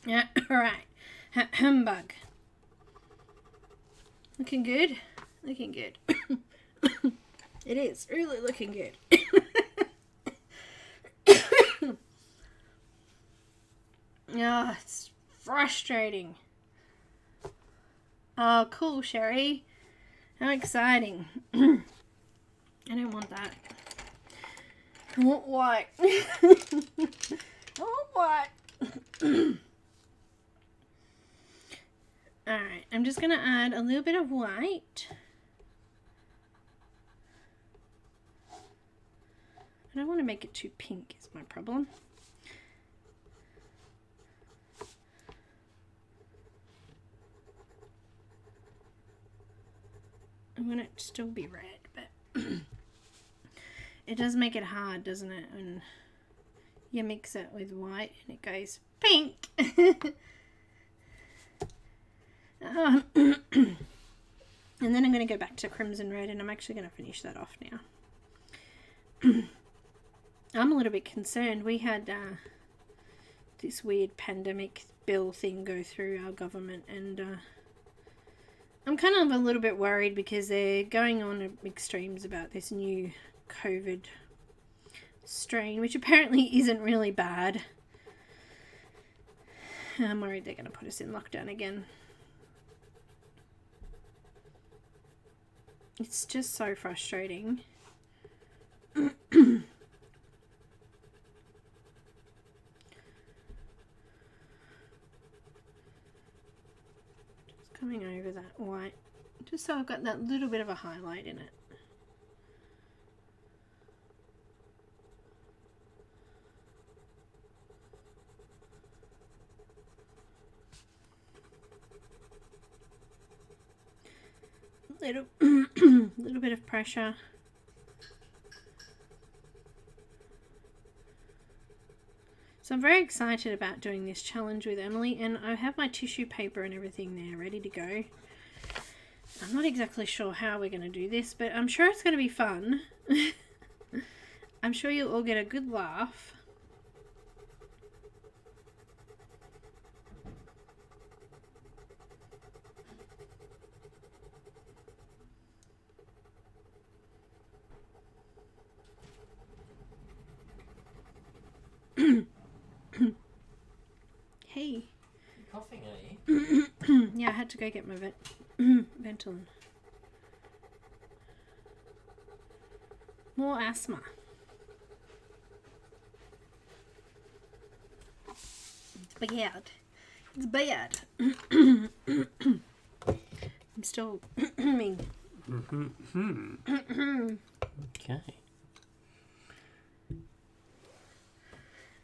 Yeah, alright. Humbug. Looking good? Looking good. It is really looking good. Oh, it's frustrating. Oh, cool, Sherry. How exciting. I don't want that. I want white. I want white. Alright, I'm just going to add a little bit of white. I don't want to make it too pink is my problem. I want it to still be red, but it does make it hard, doesn't it? When you mix it with white and it goes pink. And then I'm going to go back to crimson red, and I'm actually going to finish that off now. I'm a little bit concerned. We had this weird pandemic bill thing go through our government, and I'm kind of a little bit worried because they're going on extremes about this new COVID strain, which apparently isn't really bad. I'm worried they're going to put us in lockdown again. It's just so frustrating. Just coming over that white, just so I've got that little bit of a highlight in it. Little bit of pressure. So I'm very excited about doing this challenge with Emily, and I have my tissue paper and everything there ready to go. I'm not exactly sure how we're going to do this, but I'm sure it's going to be fun. I'm sure you'll all get a good laugh. Hey. You're coughing, are you? Yeah, I had to go get my Ventolin. More asthma. It's bad. It's bad. I'm still me. Okay.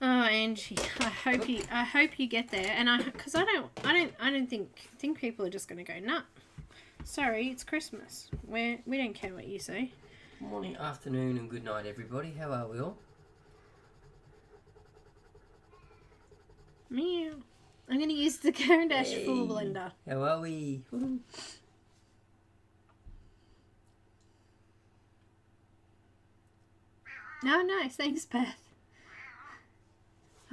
Oh, Angie, I hope you get there, and because I don't think people are just gonna go, nah, sorry, it's Christmas. We don't care what you say. Morning, afternoon, and good night, everybody. How are we all? Meow. I'm gonna use the Caran full blender. How are we? Woo. No, thanks, Beth.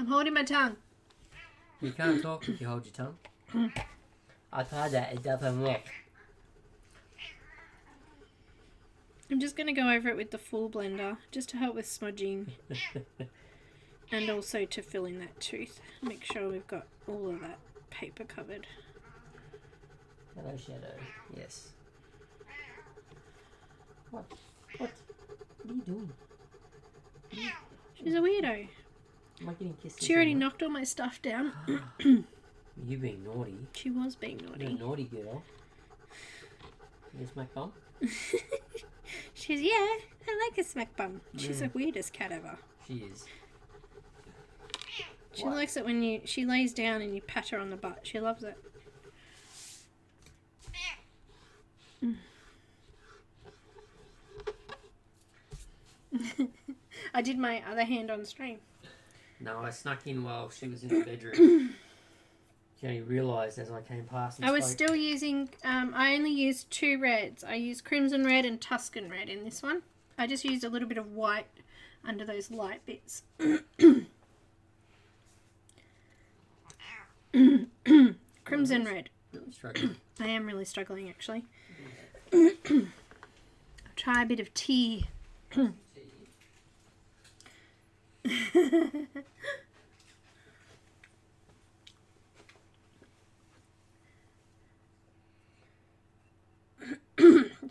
I'm holding my tongue. You can't talk if you hold your tongue. I tried that, it doesn't work. I'm just going to go over it with the full blender, just to help with smudging. And also to fill in that tooth. Make sure we've got all of that paper covered. Hello, Shadow. Yes. What? What are you doing? She's a weirdo. Am I getting kisses? She already knocked all my stuff down. You being naughty. She was being naughty. You're a naughty girl. You smack bum? She's, yeah, I like a smack bum. She's the weirdest cat ever. She is. She likes it when she lays down and you pat her on the butt. She loves it. I did my other hand on stream. No, I snuck in while she was in the bedroom. She only realised as I came past and I was still using, I only used 2 reds. I used Crimson Red and Tuscan Red in this one. I just used a little bit of white under those light bits. Crimson Red. Really struggling. I am really struggling, actually. I'll try a bit of tea.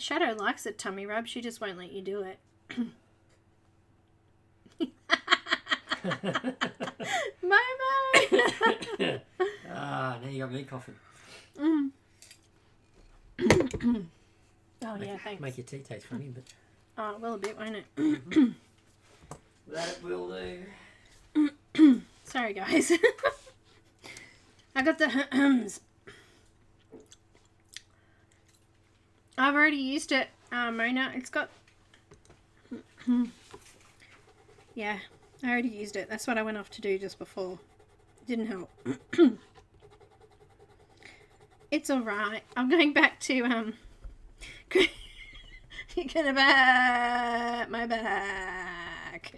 Shadow likes a tummy rub. She just won't let you do it. Bye-bye. Now you got me coughing. Oh, yeah, thanks. Make your tea taste funny, but... Oh, it will a bit, won't it? That it will do. Sorry, guys. I got the hums. I've already used it, Mona. It's got... Yeah, I already used it. That's what I went off to do just before. Didn't help. It's alright. I'm going back to, You're gonna bat my back.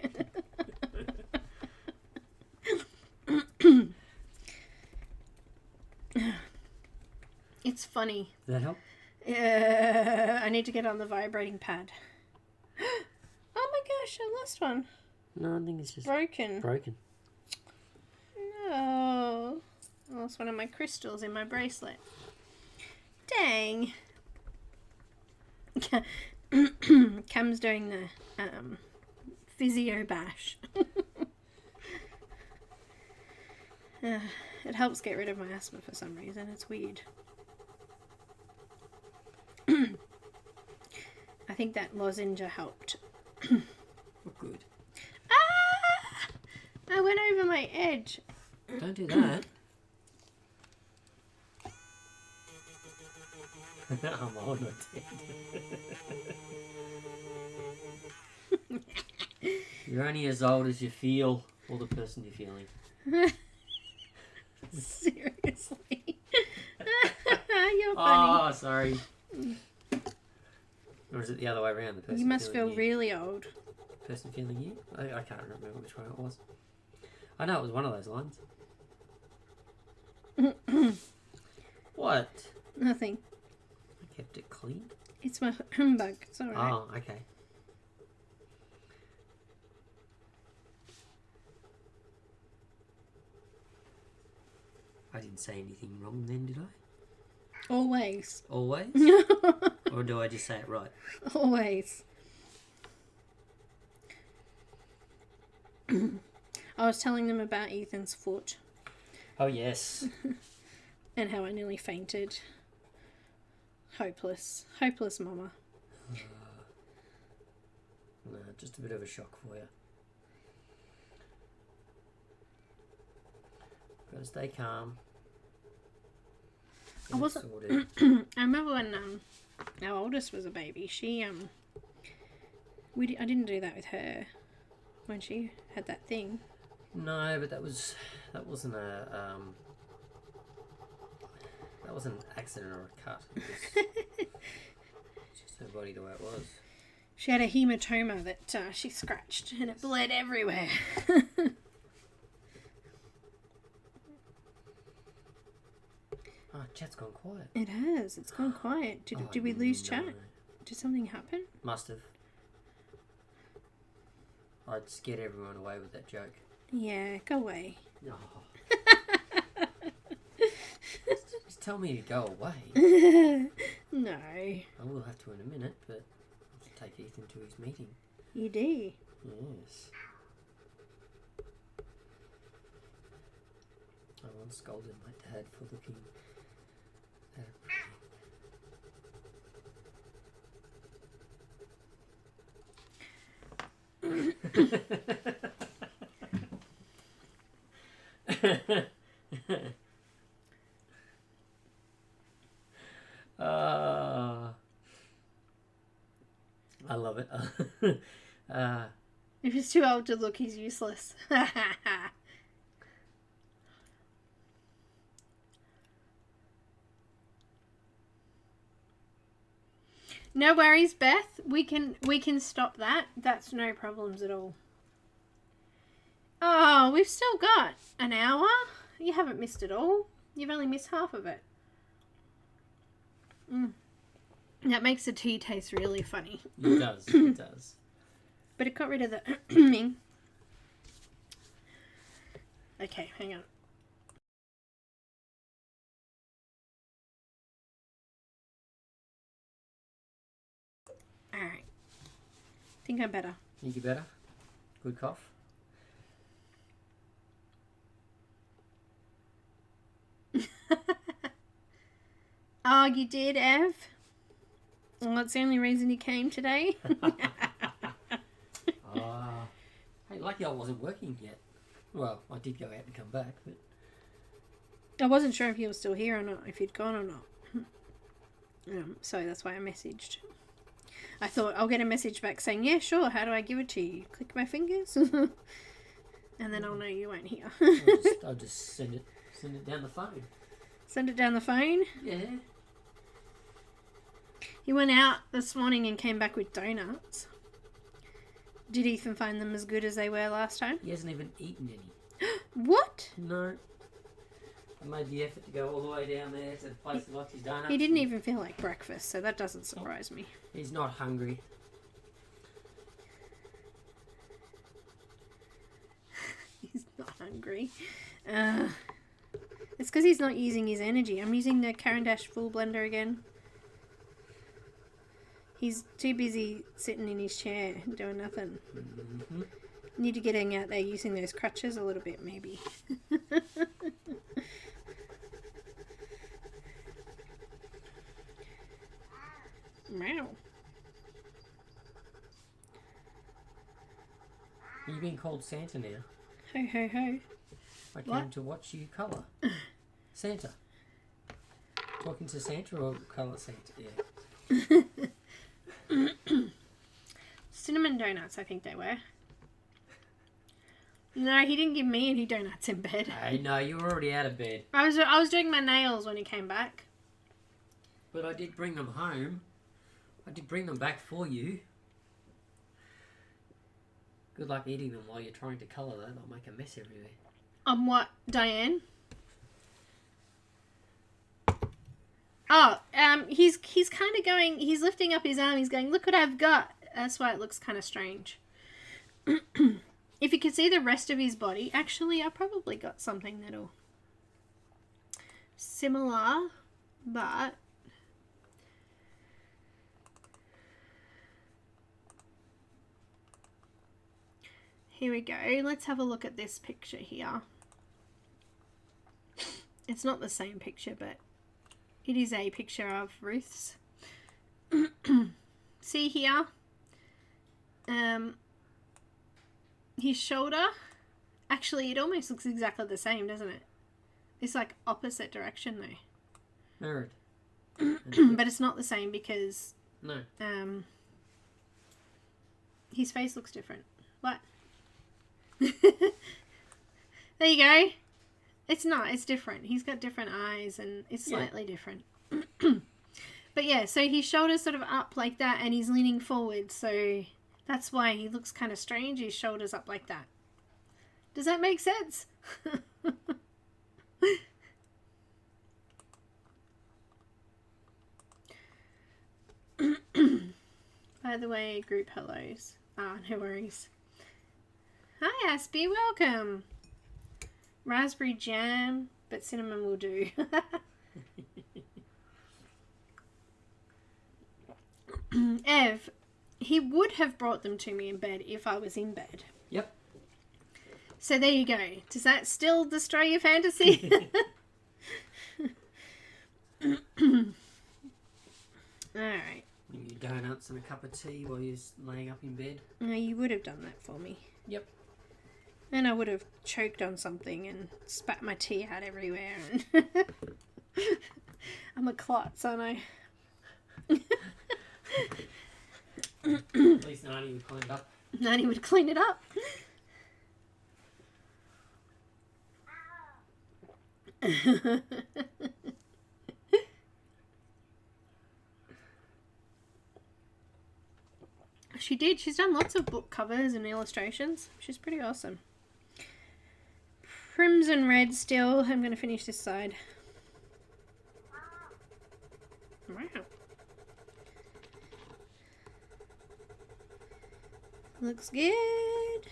It's funny. Does that help? I need to get on the vibrating pad. Oh my gosh, I lost one. No, I think it's just Broken. broken. No. I lost one of my crystals in my bracelet. Dang. Cam's doing the physio bash. It helps get rid of my asthma for some reason. It's weird. I think that lozenge helped. Oh, good. Ah! I went over my edge. Don't do that. I'm on it. You're only as old as you feel, or the person you're feeling. Seriously. You're funny. Oh, sorry. Or is it the other way around? The person You must feel feeling really old. Person feeling you? I can't remember which one it was. I know it was one of those lines. What? Nothing. I kept it clean. It's my humbug. It's alright. Oh, okay. I didn't say anything wrong then, did I? Always. Always? Or do I just say it right? Always. I was telling them about Ethan's foot Oh, yes. and how I nearly fainted. Hopeless. Hopeless mama. No, just a bit of a shock for you. Gotta stay calm. I wasn't... I remember when our oldest was a baby, she I didn't do that with her when she had that thing. No, but that wasn't that was an accident or a cut. It was just her body the way it was. She had a hematoma that she scratched and it bled everywhere. Oh, chat's gone quiet. It has. It's gone quiet. Did we lose chat? Did something happen? Must have. I'd scared everyone away with that joke. Yeah, go away. Oh. Just tell me to go away. No. I will have to in a minute, but I'll have to take Ethan to his meeting. You do. Yes. I once scolded my dad for looking at I love it. If he's too old to look, he's useless. No worries, Beth. We can stop that. That's no problems at all. Oh, we've still got an hour. You haven't missed it all. You've only missed half of it. That makes the tea taste really funny. It does. It does. But it got rid of the ming. Okay, hang on. think I'm better. Think you better? Good cough? Oh, you did, Ev? Well, that's the only reason you came today. Hey, lucky I wasn't working yet. Well, I did go out and come back, but... I wasn't sure if you were still here or not, if you'd gone or not. So that's why I messaged. I thought I'll get a message back saying, yeah, sure, how do I give it to you? Click my fingers? And then I'll know you weren't here. I'll just send it down the phone. Send it down the phone? Yeah. He went out this morning and came back with donuts. Did Ethan find them as good as they were last time? He hasn't even eaten any. What? No. I made the effort to go all the way down there to the place that likes his donuts. He didn't even feel like breakfast, so that doesn't surprise me. He's not hungry. He's not hungry. It's because he's not using his energy. I'm using the Caran full blender again. He's too busy sitting in his chair doing nothing. Mm-hmm. Need to get him out there using those crutches a little bit, maybe. Wow. You've been called Santa now. Ho, ho, ho. I came to watch you colour. Santa. Talking to Santa or colour Santa? Yeah. Cinnamon donuts, I think they were. No, he didn't give me any donuts in bed. Hey, no, you were already out of bed. I was doing my nails when he came back. But I did bring them home. I did bring them back for you. Good luck eating them while you're trying to colour though. They'll make a mess everywhere. What, Diane? Oh, he's kind of going, he's lifting up his arm, he's going, look what I've got. That's why it looks kind of strange. If you could see the rest of his body, actually, I probably got something that'll similar, but here we go. Let's have a look at this picture here. It's not the same picture, but it is a picture of Ruth's. See here? His shoulder. Actually, it almost looks exactly the same, doesn't it? It's like opposite direction though. Mirrored. But it's not the same because No. his face looks different. What? There you go. It's not. It's different. He's got different eyes and it's slightly different. But yeah, so his shoulder's sort of up like that and he's leaning forward. So that's why he looks kind of strange. His shoulder's up like that. Does that make sense? By the way, group hellos. Ah, no worries. Hi, Aspie. Welcome. Raspberry jam, but cinnamon will do. Ev, he would have brought them to me in bed if I was in bed. Yep. So there you go. Does that still destroy your fantasy? Alright. Your donuts and a cup of tea while you're laying up in bed. No, you would have done that for me. Yep. And I would have choked on something and spat my tea out everywhere. And I'm a klutz, aren't I? At least Nani would clean it up. Nani would clean it up. She did. She's done lots of book covers and illustrations. She's pretty awesome. Crimson red still. I'm going to finish this side. Wow. Looks good.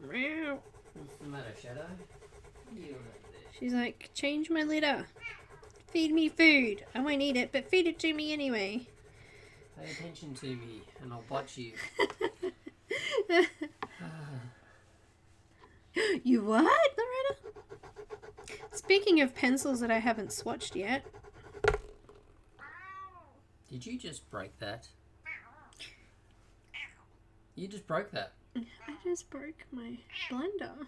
Wow. What's the matter, Shadow? You over there? She's like, change my litter. Feed me food. I won't eat it, but feed it to me anyway. Pay attention to me and I'll bite you. You what, Loretta? Speaking of pencils that I haven't swatched yet. Did you just break that? You just broke that. I just broke my blender.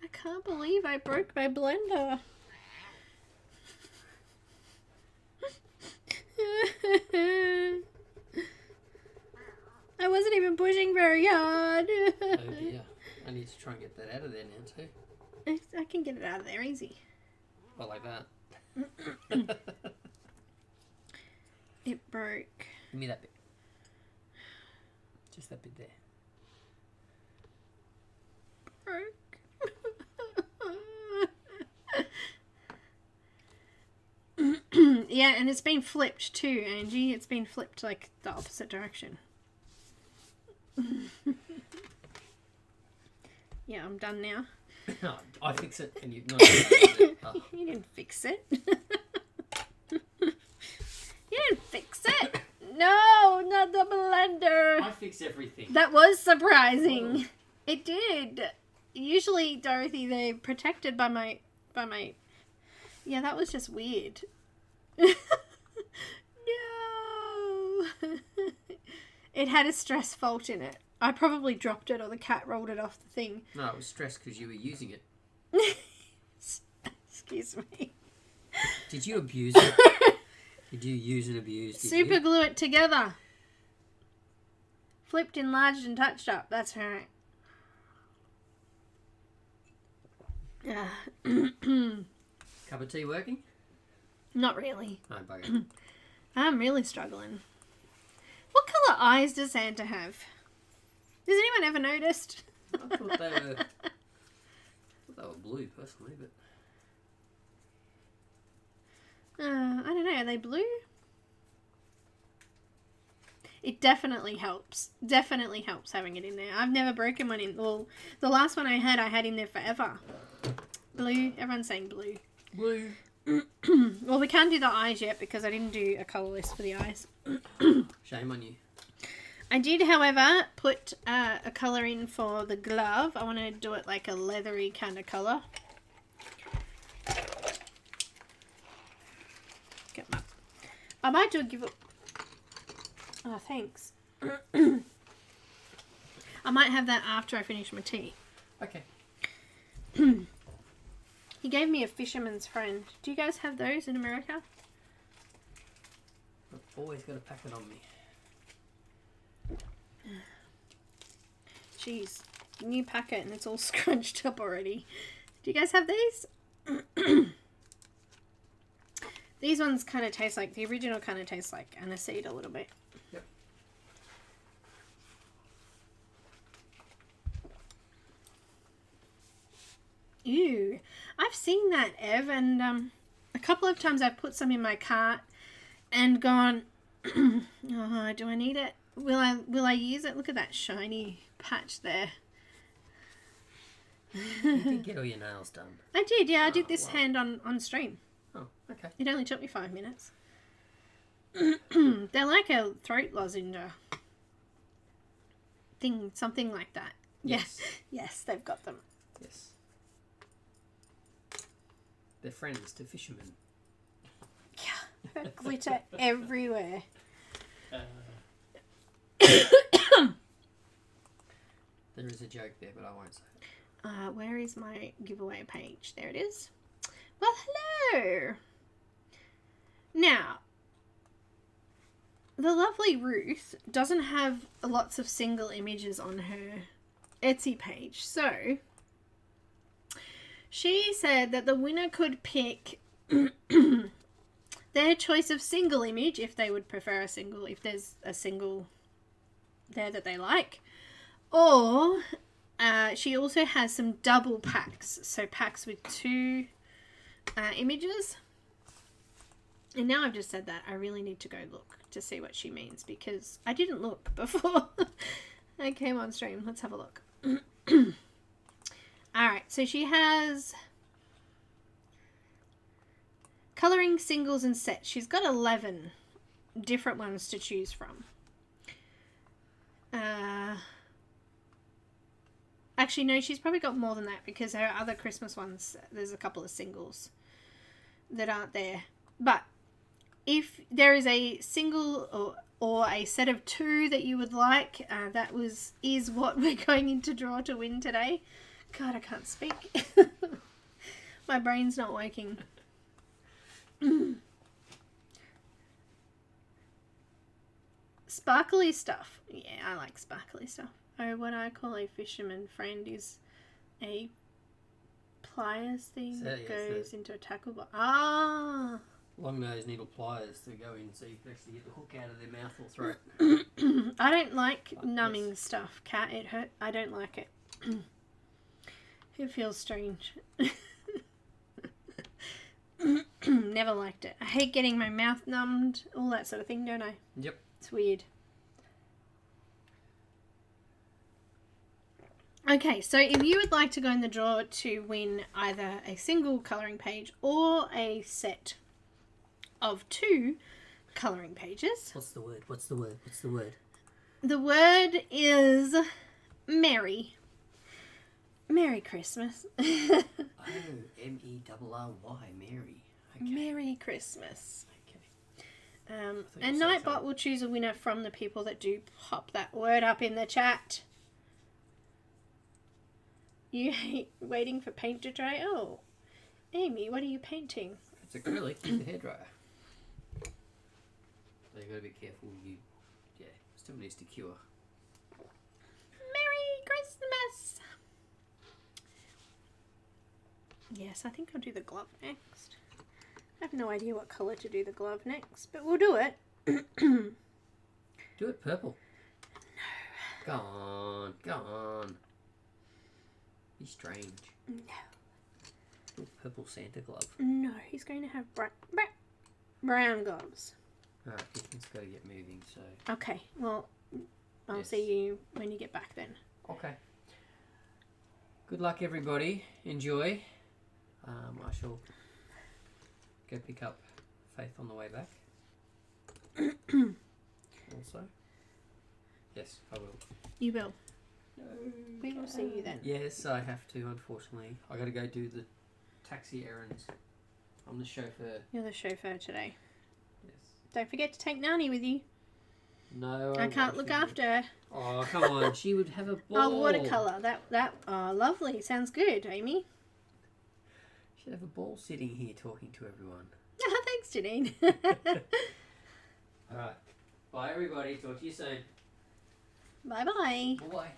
I can't believe I broke my blender. I wasn't even pushing very hard. Oh dear. I need to try and get that out of there now too. I can get it out of there easy. Well, like that. It broke. Give me that bit. Just that bit there. Broke. Yeah, and it's been flipped too, Angie. It's been flipped like the opposite direction. Yeah, I'm done now. No, I fix it and you... No, oh. You didn't fix it. You didn't fix it. No, not the blender. I fix everything. That was surprising. Oh. It did. Usually, Dorothy, they're protected by my... Yeah, that was just weird. No. It had a stress fault in it. I probably dropped it or the cat rolled it off the thing. No, it was stress because you were using it. Excuse me. Did you abuse it? Did you use and abuse? Super glue it together. Flipped, enlarged and touched up. That's right. Cup of tea working? Not really. No, bugger. I'm really struggling. What colour eyes does Santa have? Has anyone ever noticed? I thought they were blue personally, but I don't know. Are they blue? It definitely helps. Definitely helps having it in there. I've never broken one in. Well, the last one I had in there forever. Blue. Everyone's saying blue. Blue. Well, we can't do the eyes yet because I didn't do a colour list for the eyes. Shame on you. I did, however, put a colour in for the glove. I want to do it like a leathery kind of colour. Get my... I might do a give it... Oh, thanks. I might have that after I finish my tea. Okay. He gave me a fisherman's friend. Do you guys have those in America? I've always got a packet on me. Jeez, new packet and it's all scrunched up already. Do you guys have these? These ones kind of taste like, the original kind of tastes like aniseed a little bit. Yep. Ew, I've seen that, Ev, and a couple of times I've put some in my cart and gone, oh, do I need it? Will I use it? Look at that shiny patch there. You did get all your nails done. I did, yeah. I did this hand on stream. Oh, okay. It only took me 5 minutes. They're like a throat lozenge thing, something like that. Yes. Yes, they've got them. Yes. They're friends to fishermen. Yeah, glitter everywhere. There is a joke there, but I won't say it. Where is my giveaway page? There it is. Well, hello. Now, the lovely Ruth doesn't have lots of single images on her Etsy page, so she said that the winner could pick their choice of single image if they would prefer a single, if there's a single there that they like, or she also has some double packs, so packs with 2 images. And now I've just said that, I really need to go look to see what she means, because I didn't look before I came on stream. Let's have a look. Alright, so she has colouring, singles and sets. She's got 11 different ones to choose from. Actually, no, she's probably got more than that because her other Christmas ones, there's a couple of singles that aren't there. But if there is a single or a set of 2 that you would like, is what we're going into draw to win today. God, I can't speak. My brain's not working. Sparkly stuff. Yeah, I like sparkly stuff. Oh, what I call a fisherman friend is a pliers thing that goes into a tackle box. Ah! Long nose needle pliers to go in so you can actually get the hook out of their mouth or throat. I don't like numbing stuff, Cat. It hurt. I don't like it. It feels strange. Never liked it. I hate getting my mouth numbed, all that sort of thing, don't I? Yep. It's weird. Okay, so if you would like to go in the draw to win either a single colouring page or a set of 2 colouring pages. What's the word? What's the word? What's the word? The word is Merry. Merry Christmas. Oh, M-E-R-R-Y, Mary. Okay. Merry Christmas. Okay. And Nightbot will choose a winner from the people that do pop that word up in the chat. You hate waiting for paint to dry? Oh, Amy, what are you painting? It's acrylic with the hairdryer. So you've got to be careful. Still needs to cure. Merry Christmas! Yes, I think I'll do the glove next. I have no idea what colour to do the glove next, but we'll do it. Do it purple. No. Go on. Be strange. No. Ooh, purple Santa glove. No, he's going to have brown gloves. Alright, he's got to get moving, so... Okay, well, I'll see you when you get back then. Okay. Good luck, everybody. Enjoy. I shall go pick up Faith on the way back. Also. Yes, I will. You will. No, we will see you then. Yes, I have to, unfortunately. I got to go do the taxi errands. I'm the chauffeur. You're the chauffeur today. Yes. Don't forget to take Nani with you. No, I can't look after her. Oh, come on. She would have a ball. Oh, watercolour. Oh, lovely. Sounds good, Amy. She'd have a ball sitting here talking to everyone. Thanks, Janine. Alright. Bye, everybody. Talk to you soon. Bye-bye. Bye.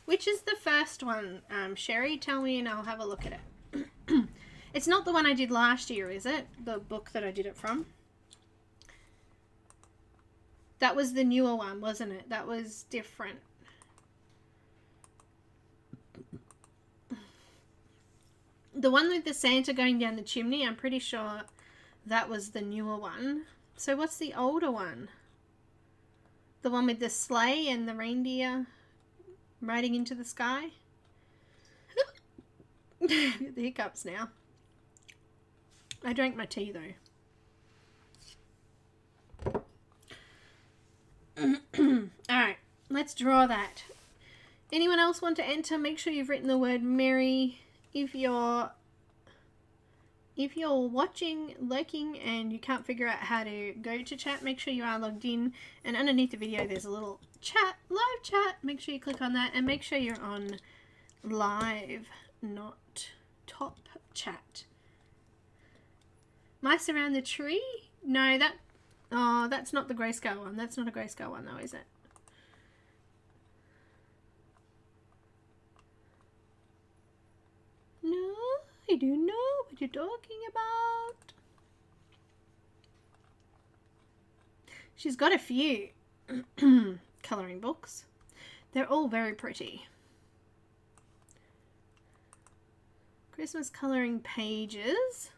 Which is the first one? Sherry, tell me and I'll have a look at it. It's not the one I did last year, is it? The book that I did it from? That was the newer one, wasn't it? That was different. The one with the Santa going down the chimney, I'm pretty sure that was the newer one. So what's the older one? The one with the sleigh and the reindeer riding into the sky? The hiccups now. I drank my tea though. Alright, let's draw that. Anyone else want to enter? Make sure you've written the word Merry. If you're watching, lurking, and you can't figure out how to go to chat, make sure you are logged in. And underneath the video, there's a little chat, live chat. Make sure you click on that, and make sure you're on live, not top chat. Mice around the tree? No, that's not the grayscale one. That's not a grayscale one, though, is it? No, I don't know what you're talking about. She's got a few colouring books. They're all very pretty. Christmas colouring pages.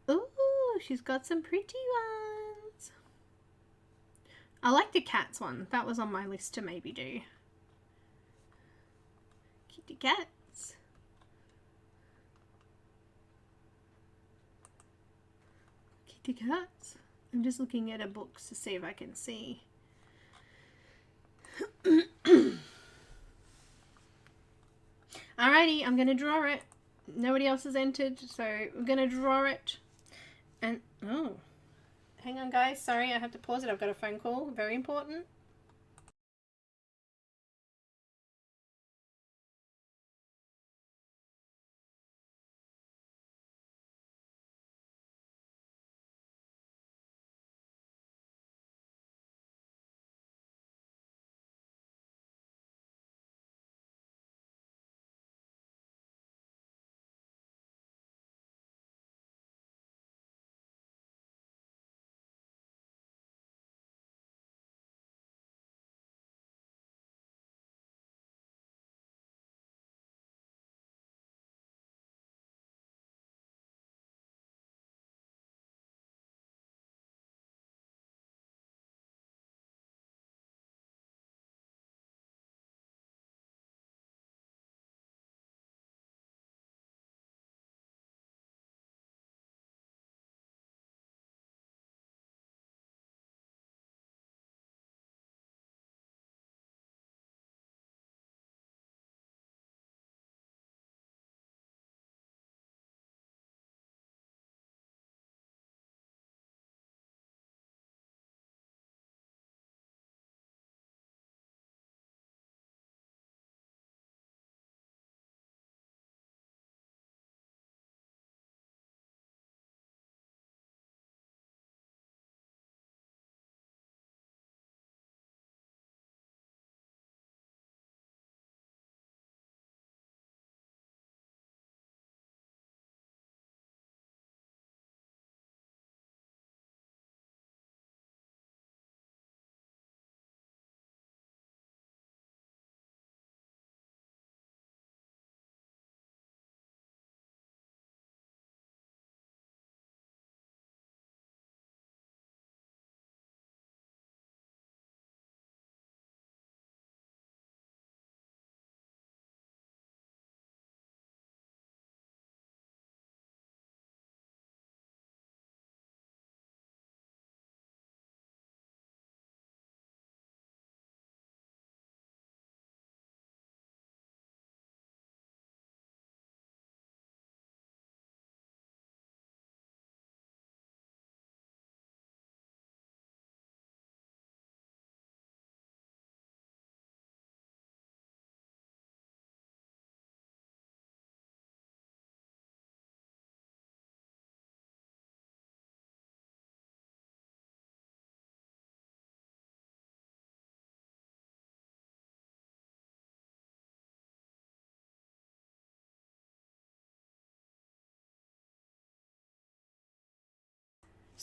Ooh, she's got some pretty ones. I like the cats one. That was on my list to maybe do. Kitty cats. Kitty cats. I'm just looking at a book to see if I can see. Alrighty, I'm going to draw it. Nobody else has entered, so we're going to draw it. And, oh, hang on guys, sorry, I have to pause it. I've got a phone call, very important.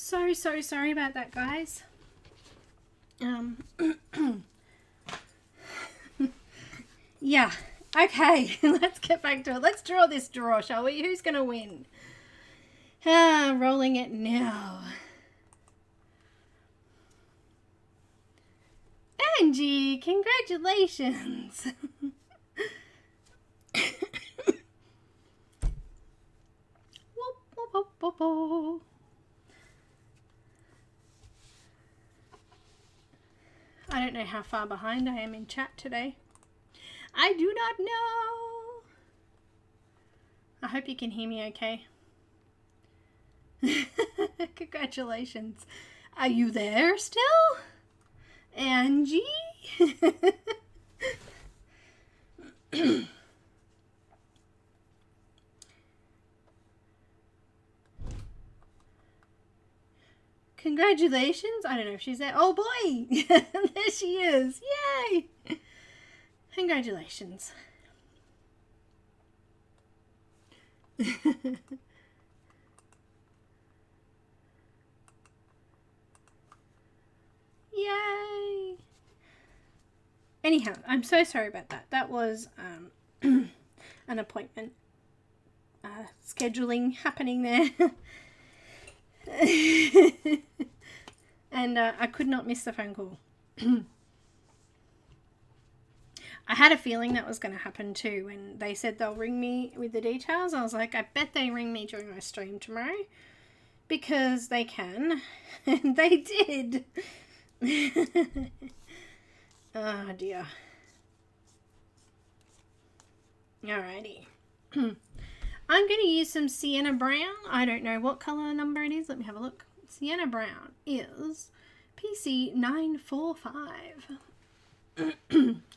So sorry about that, guys. Yeah, okay, let's get back to it. Let's draw this draw, shall we? Who's going to win? Rolling it now. Angie, congratulations. Whoop, whoop, whoop, whoop, whoop. I don't know how far behind I am in chat today. I do not know. I hope you can hear me okay. Congratulations. Are you there still? Angie? Congratulations. I don't know if she's there. Oh boy. There she is. Yay. Congratulations. Yay. Anyhow, I'm so sorry about that. That was an appointment scheduling happening there. And I could not miss the phone call. I had a feeling that was going to happen too. When they said they'll ring me with the details, I was like, I bet they ring me during my stream tomorrow. because they can, and they did. Oh dear. Alrighty. I'm going to use some sienna brown. I don't know what colour number it is. Let me have a look. Sienna brown is PC 945.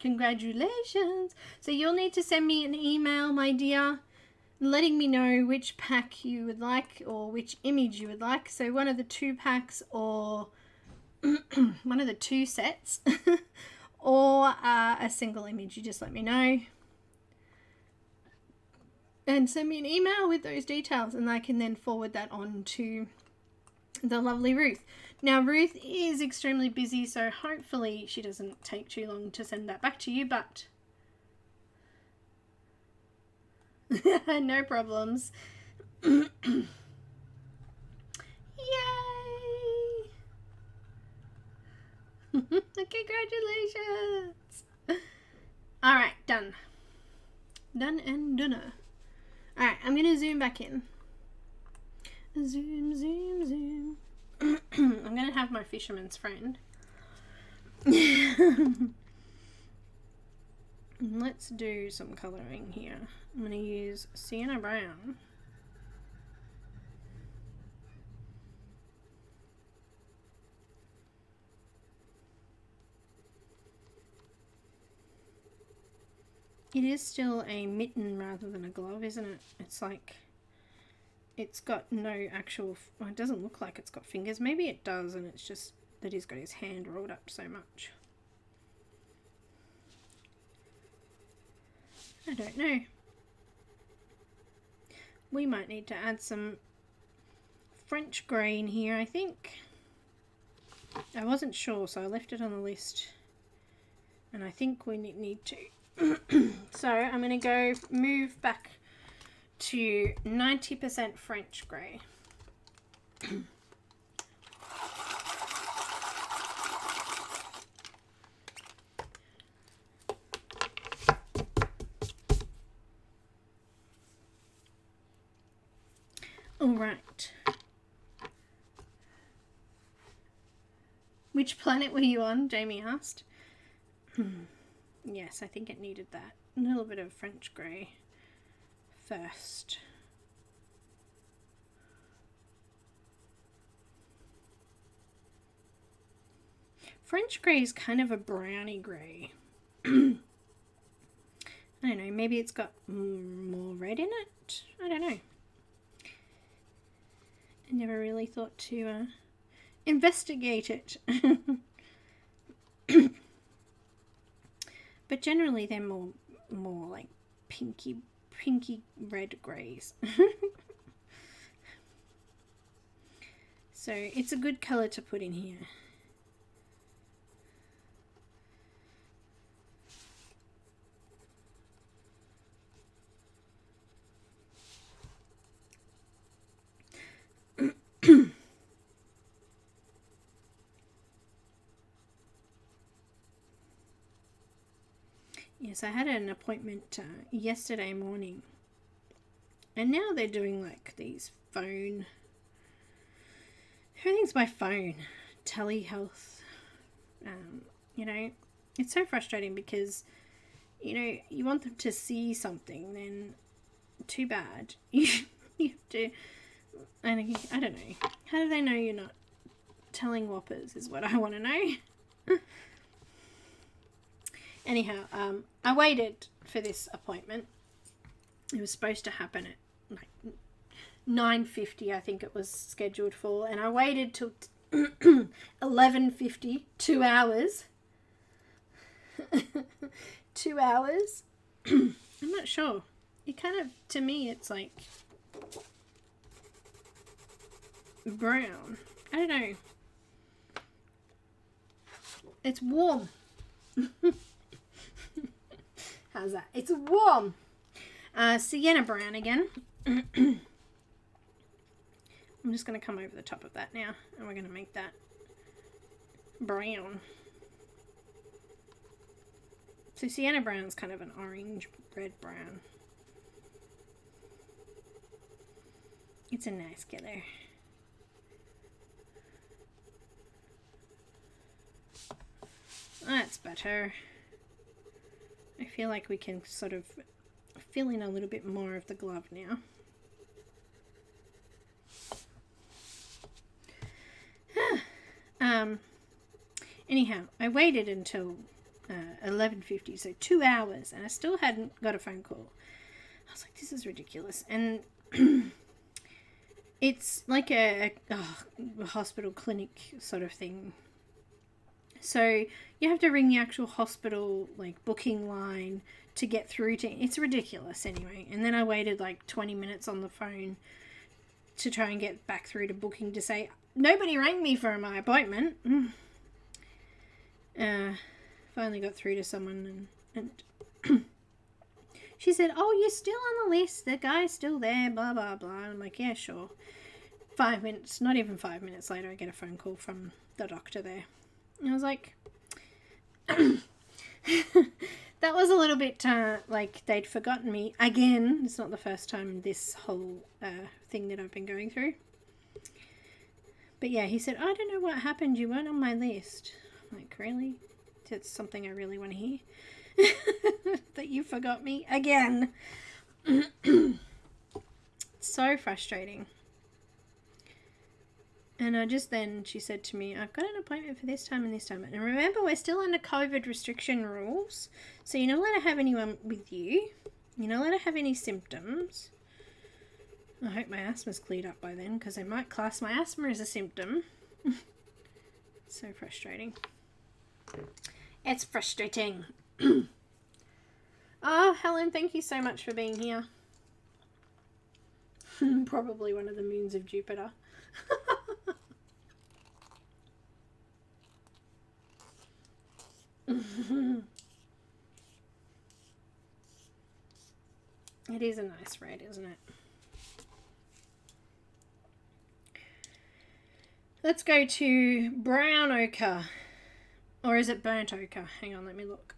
Congratulations. So you'll need to send me an email, my dear, letting me know which pack you would like or which image you would like. So one of the 2 packs or one of the 2 sets or a single image. You just let me know. And send me an email with those details and I can then forward that on to the lovely Ruth. Now Ruth is extremely busy, so hopefully she doesn't take too long to send that back to you, but no problems. Yay! Congratulations! Alright, done. Done and done. Alright, I'm going to zoom back in. Zoom, zoom, zoom. I'm going to have my fisherman's friend. Let's do some colouring here. I'm going to use sienna brown. It is still a mitten rather than a glove, isn't it? It's like, it's got no actual, well, it doesn't look like it's got fingers. Maybe it does, and it's just that he's got his hand rolled up so much. I don't know. We might need to add some French grey in here, I think. I wasn't sure, so I left it on the list. And I think we need to. So I'm going to go move back to 90% French grey. All right. Which planet were you on? Jamie asked. Yes, I think it needed that. A little bit of French grey first. French grey is kind of a browny grey. I don't know, maybe it's got more red in it? I don't know. I never really thought to investigate it. But generally they're more like pinky red greys. So it's a good colour to put in here. Yes, I had an appointment yesterday morning, and now they're doing like these phone, everything's by phone, telehealth. You know, it's so frustrating because, you know, you want them to see something, then too bad. You have to, I don't know, how do they know you're not telling whoppers is what I want to know. Anyhow, I waited for this appointment. It was supposed to happen at like 9:50, I think it was scheduled for, and I waited till 11:50, 2 hours. 2 hours. I'm not sure. It kind of, to me, it's like brown. I don't know. It's warm. How's that? It's warm. Sienna brown again. I'm just going to come over the top of that now, and we're going to make that brown. So sienna brown is kind of an orange red brown. It's a nice color. That's better. I feel like we can sort of fill in a little bit more of the glove now. Anyhow, I waited until 11:50, so 2 hours, and I still hadn't got a phone call. I was like, this is ridiculous. And it's like a hospital clinic sort of thing. So you have to ring the actual hospital like booking line to get through to. It's ridiculous anyway. And then I waited like 20 minutes on the phone to try and get back through to booking to say, nobody rang me for my appointment. Finally got through to someone and she said, oh, you're still on the list. The guy's still there, blah, blah, blah. I'm like, yeah, sure. 5 minutes, not even 5 minutes later, I get a phone call from the doctor there. And I was like, that was a little bit like they'd forgotten me. Again, it's not the first time this whole thing that I've been going through. But yeah, he said, I don't know what happened. You weren't on my list. I'm like, really? That's something I really want to hear. That you forgot me again. So frustrating. And she said to me, I've got an appointment for this time and this time. And remember, we're still under COVID restriction rules. So you're not allowed to have anyone with you. You're not allowed to have any symptoms. I hope my asthma's cleared up by then, because I might class my asthma as a symptom. So frustrating. It's frustrating. Oh, Helen, thank you so much for being here. Probably one of the moons of Jupiter. It is a nice red, isn't it? Let's go to brown ochre. Or is it burnt ochre? Hang on, let me look.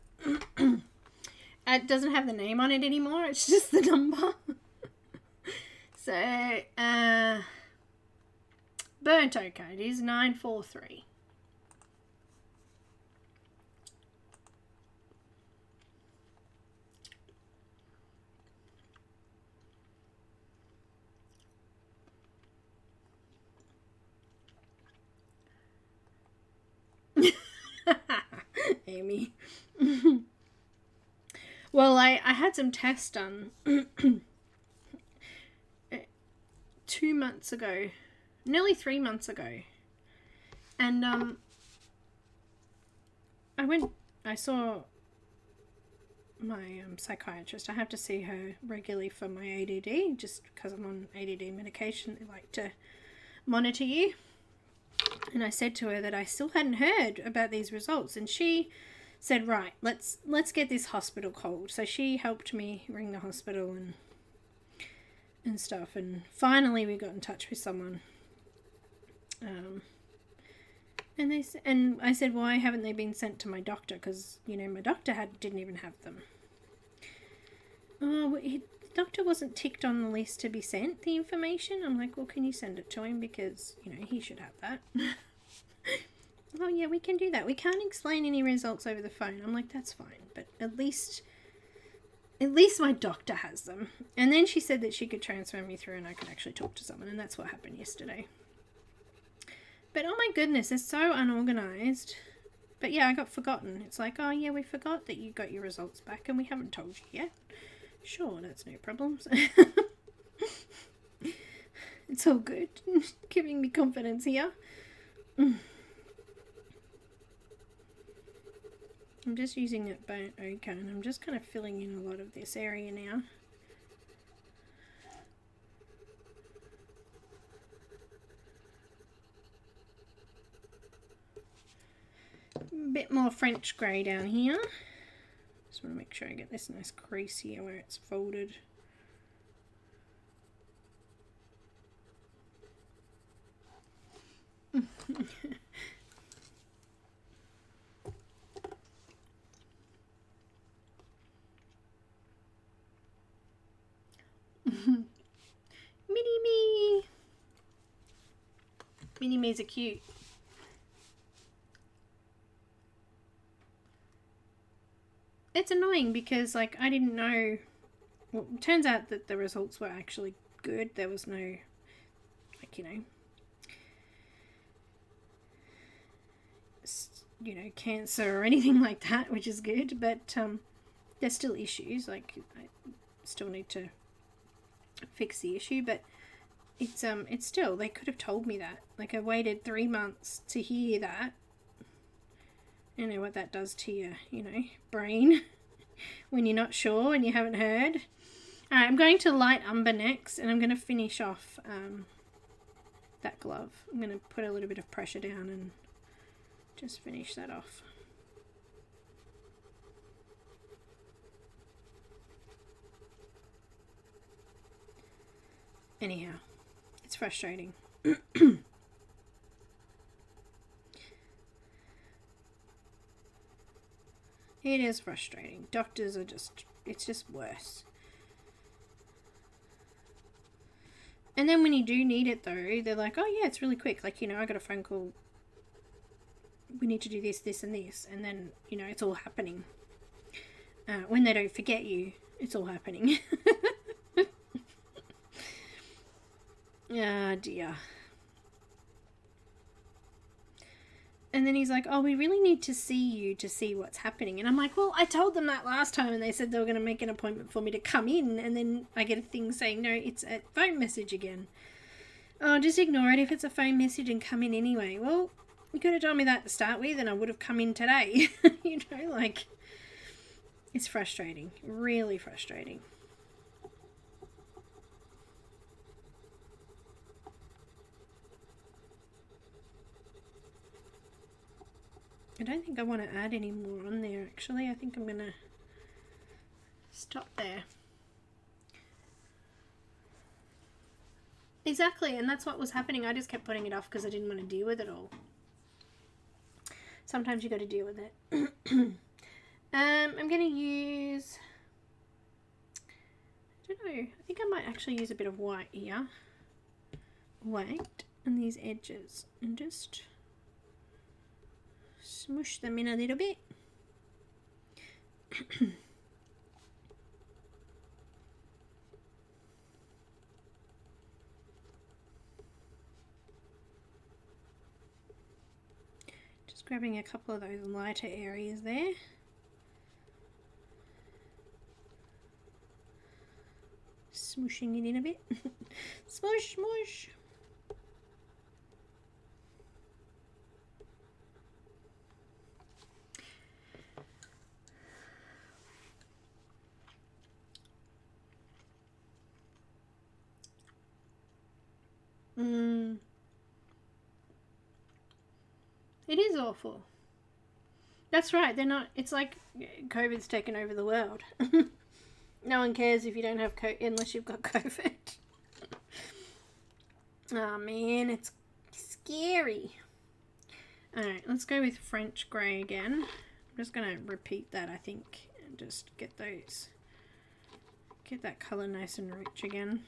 It doesn't have the name on it anymore. It's just the number. So, burnt ochre. It is 943. Amy. Well, I had some tests done 2 months ago, nearly 3 months ago, and I saw my psychiatrist. I have to see her regularly for my ADD, just because I'm on ADD medication. They like to monitor you. And I said to her that I still hadn't heard about these results, and she said, right, let's get this hospital called. So she helped me ring the hospital and stuff, and finally we got in touch with someone. And I said, why haven't they been sent to my doctor? Because, you know, my doctor didn't even have them. Oh, the doctor wasn't ticked on the list to be sent the information. I'm like, well, can you send it to him, because, you know, he should have that. Oh yeah, we can do that. We can't explain any results over the phone. I'm like, that's fine, but at least my doctor has them. And then she said that she could transfer me through and I could actually talk to someone, and that's what happened yesterday. But oh my goodness, it's so unorganized. But yeah, I got forgotten. It's like, oh yeah, we forgot that you got your results back and we haven't told you yet. Sure, that's no problems. It's all good. Giving me confidence here. I'm just using that burnt ochre, and I'm just kind of filling in a lot of this area now. A bit more French grey down here. Just want to make sure I get this nice crease here where it's folded. Mini-me! Mini-me's are cute. it's annoying because, like, I didn't know. Well, it turns out that the results were actually good. There was no, like, cancer or anything like that, which is good. But there's still issues. Like, I still need to fix the issue. But it's still, they could have told me that. Like, I waited 3 months to hear that. You know what that does to your, brain when you're not sure and you haven't heard. Alright, I'm going to light umber next, and I'm going to finish off that glove. I'm going to put a little bit of pressure down and just finish that off. Anyhow, it's frustrating. It is frustrating. Doctors are it's just worse. And then when you do need it though, they're like, oh yeah, it's really quick. Like, I got a phone call. We need to do this, this and this. And then, it's all happening. When they don't forget you, it's all happening. Ah, dear. And then he's like, oh, we really need to see you to see what's happening. And I'm like, well, I told them that last time and they said they were going to make an appointment for me to come in. And then I get a thing saying, no, it's a phone message again. Oh, just ignore it if it's a phone message and come in anyway. Well, you could have told me that to start with and I would have come in today. Like, it's frustrating. Really frustrating. I don't think I want to add any more on there actually. I think I'm going to stop there. Exactly, and that's what was happening. I just kept putting it off because I didn't want to deal with it all. Sometimes you got to deal with it. I'm going to use, I don't know, I think I might actually use a bit of white here. White on these edges and just smush them in a little bit. Just grabbing a couple of those lighter areas there. Smooshing it in a bit. Smoosh, smoosh. It is awful. That's right, they're not, it's like COVID's taken over the world. No one cares if you don't have COVID unless you've got COVID. Oh man, it's scary. Alright, let's go with French grey again. I'm just going to repeat that, I think, and just get that colour nice and rich again.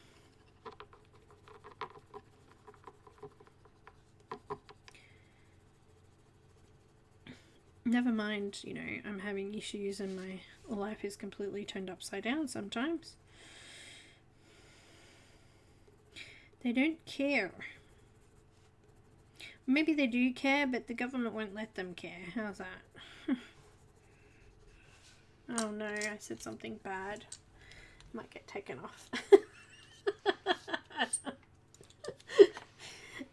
Never mind, I'm having issues and my life is completely turned upside down sometimes. They don't care. Maybe they do care, but the government won't let them care. How's that? Oh no, I said something bad. Might get taken off.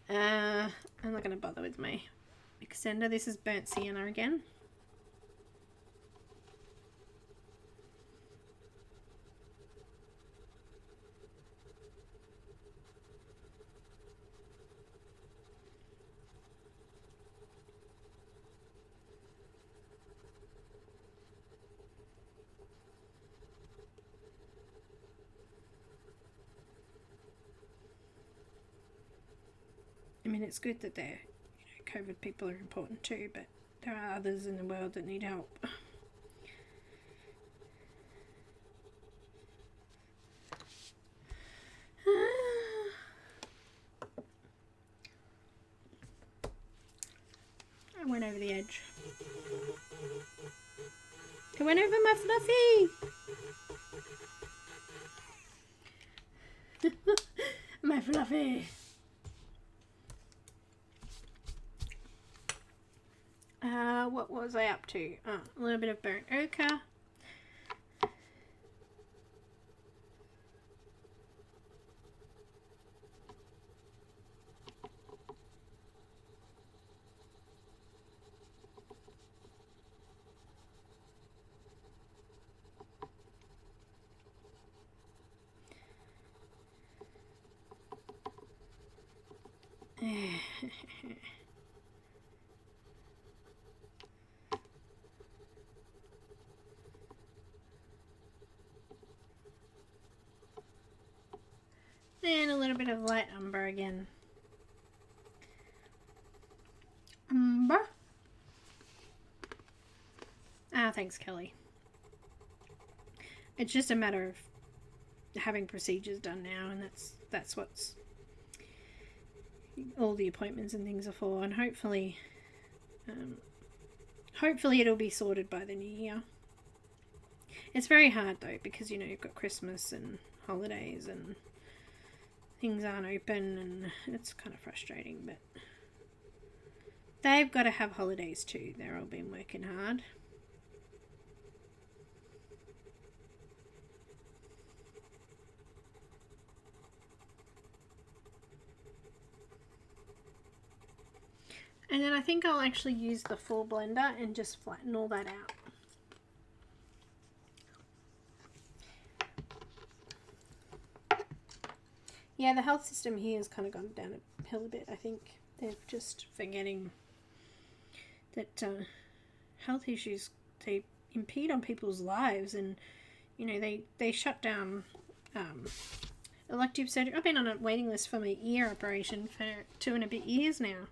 I'm not going to bother with my extender. This is burnt sienna again. I mean, it's good that they're, COVID people are important too, but there are others in the world that need help. I went over the edge. He went over my fluffy. My fluffy. What was I up to? Oh, a little bit of burnt ochre. And a little bit of light umber again. Umber. Ah, thanks, Kelly. It's just a matter of having procedures done now, and that's what's all the appointments and things are for. And hopefully it'll be sorted by the new year. It's very hard though, because you know you've got Christmas and holidays and things aren't open, and it's kind of frustrating, but they've got to have holidays too. They're all been working hard. And then I think I'll actually use the full blender and just flatten all that out. Yeah, the health system here has kind of gone down a hill a bit. I think they're just forgetting that health issues, they impede on people's lives, and you know they shut down elective surgery. I've been on a waiting list for my ear operation for 2 and a bit years now,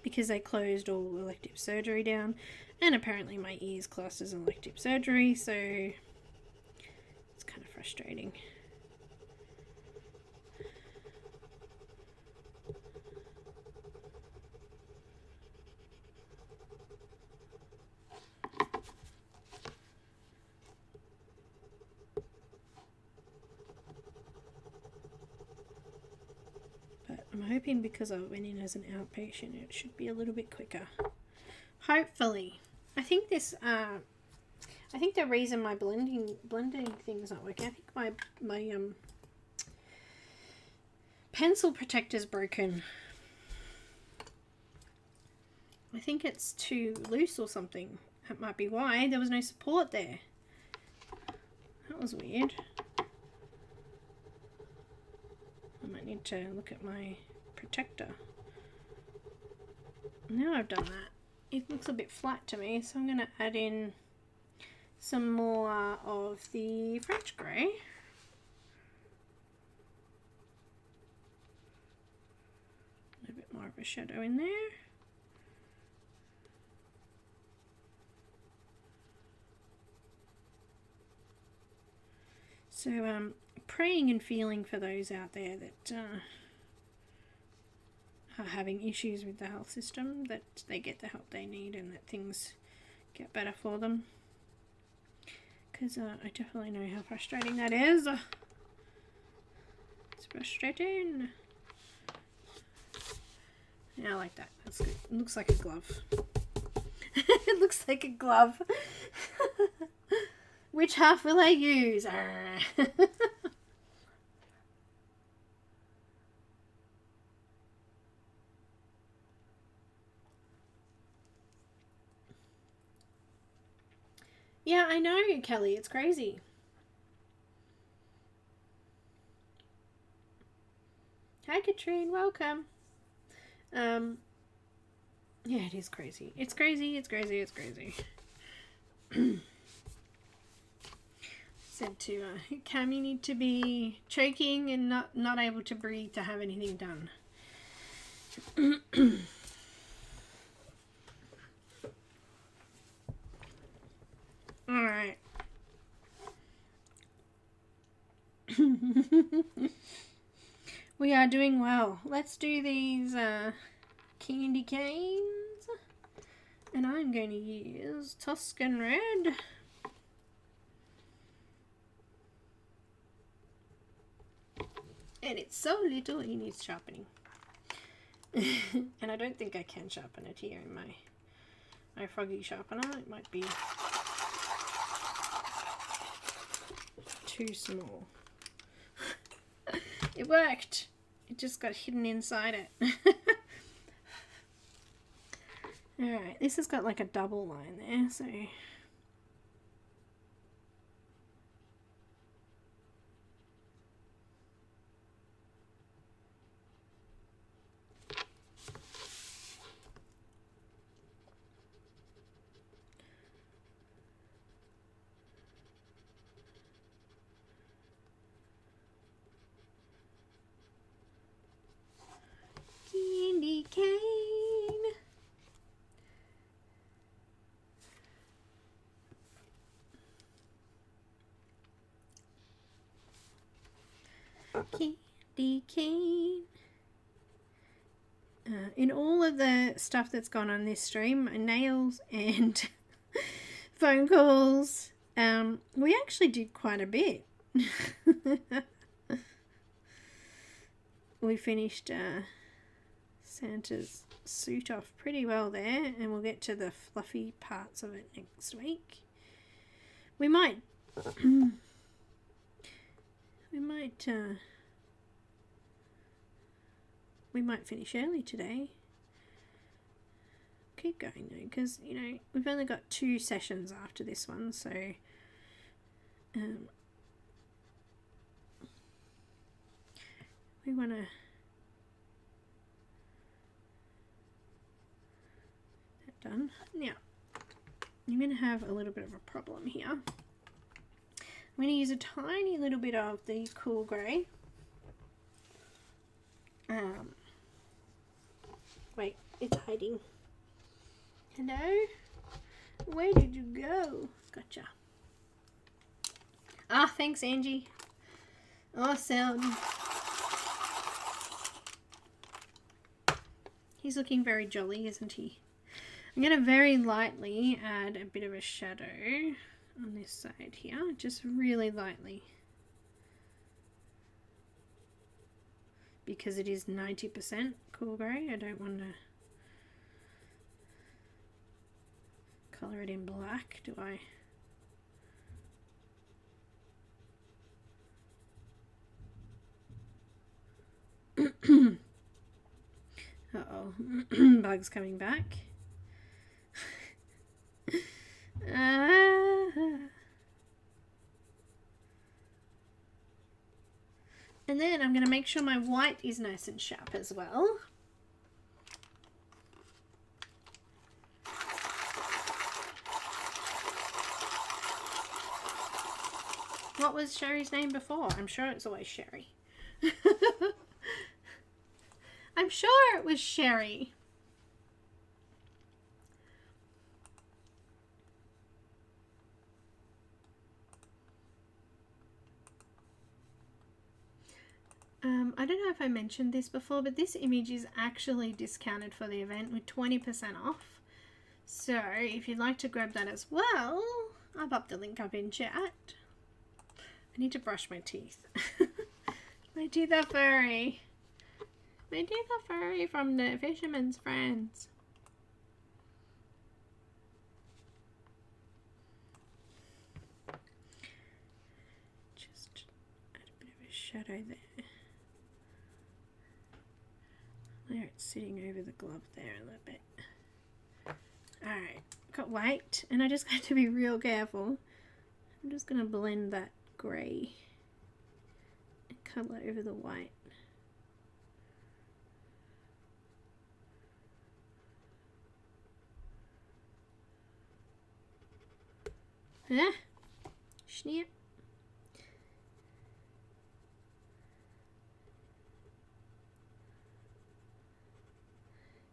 because they closed all elective surgery down, and apparently my ear's classed as an elective surgery, so kind of frustrating. But I'm hoping because I went in as an outpatient, it should be a little bit quicker. Hopefully. I think this I think the reason my blending thing's not working, I think my pencil protector's broken. I think it's too loose or something. That might be why. There was no support there. That was weird. I might need to look at my protector. Now I've done that, it looks a bit flat to me, so I'm going to add in some more of the French grey. A little bit more of a shadow in there. So praying and feeling for those out there that are having issues with the health system, that they get the help they need and that things get better for them. Because I definitely know how frustrating that is. It's frustrating. Yeah, I like that. That's good. It looks like a glove. It looks like a glove. Which half will I use? Yeah, I know, Kelly. It's crazy. Hi, Katrine. Welcome. Yeah, it is crazy. It's crazy. It's crazy. It's crazy. Said to Cam, you need to be choking and not able to breathe to have anything done. All right. We are doing well. Let's do these candy canes. And I'm going to use Tuscan Red. And it's so little it needs sharpening. And I don't think I can sharpen it here in my froggy sharpener. It might be too small. It worked. It just got hidden inside it. Alright, this has got like a double line there, so... Candy cane. Candy cane. In all of the stuff that's gone on this stream, nails and phone calls, we actually did quite a bit. We finished Santa's suit off pretty well there, and we'll get to the fluffy parts of it next week. We might finish early today. Keep going though, because you know we've only got 2 sessions after this one, so we want to that done. Now I'm going to have a little bit of a problem here. I'm going to use a tiny little bit of the cool grey. Wait, it's hiding. Hello? Where did you go? Gotcha. Ah, thanks, Angie. Awesome. He's looking very jolly, isn't he? I'm going to very lightly add a bit of a shadow on this side here, just really lightly. Because it is 90% cool grey, I don't want to colour it in black, do I? Uh-oh, bug's coming back. And then I'm going to make sure my white is nice and sharp as well. What was Sherry's name before? I'm sure it's always Sherry. I'm sure it was Sherry. I don't know if I mentioned this before, but this image is actually discounted for the event with 20% off. So if you'd like to grab that as well, I'll pop the link up in chat. I need to brush my teeth. My teeth are furry. My teeth are furry from the Fisherman's Friends. Just add a bit of a shadow there. There, it's sitting over the glove there a little bit. Alright, got white, and I just got to be real careful. I'm just going to blend that grey and colour over the white. Ah, snap.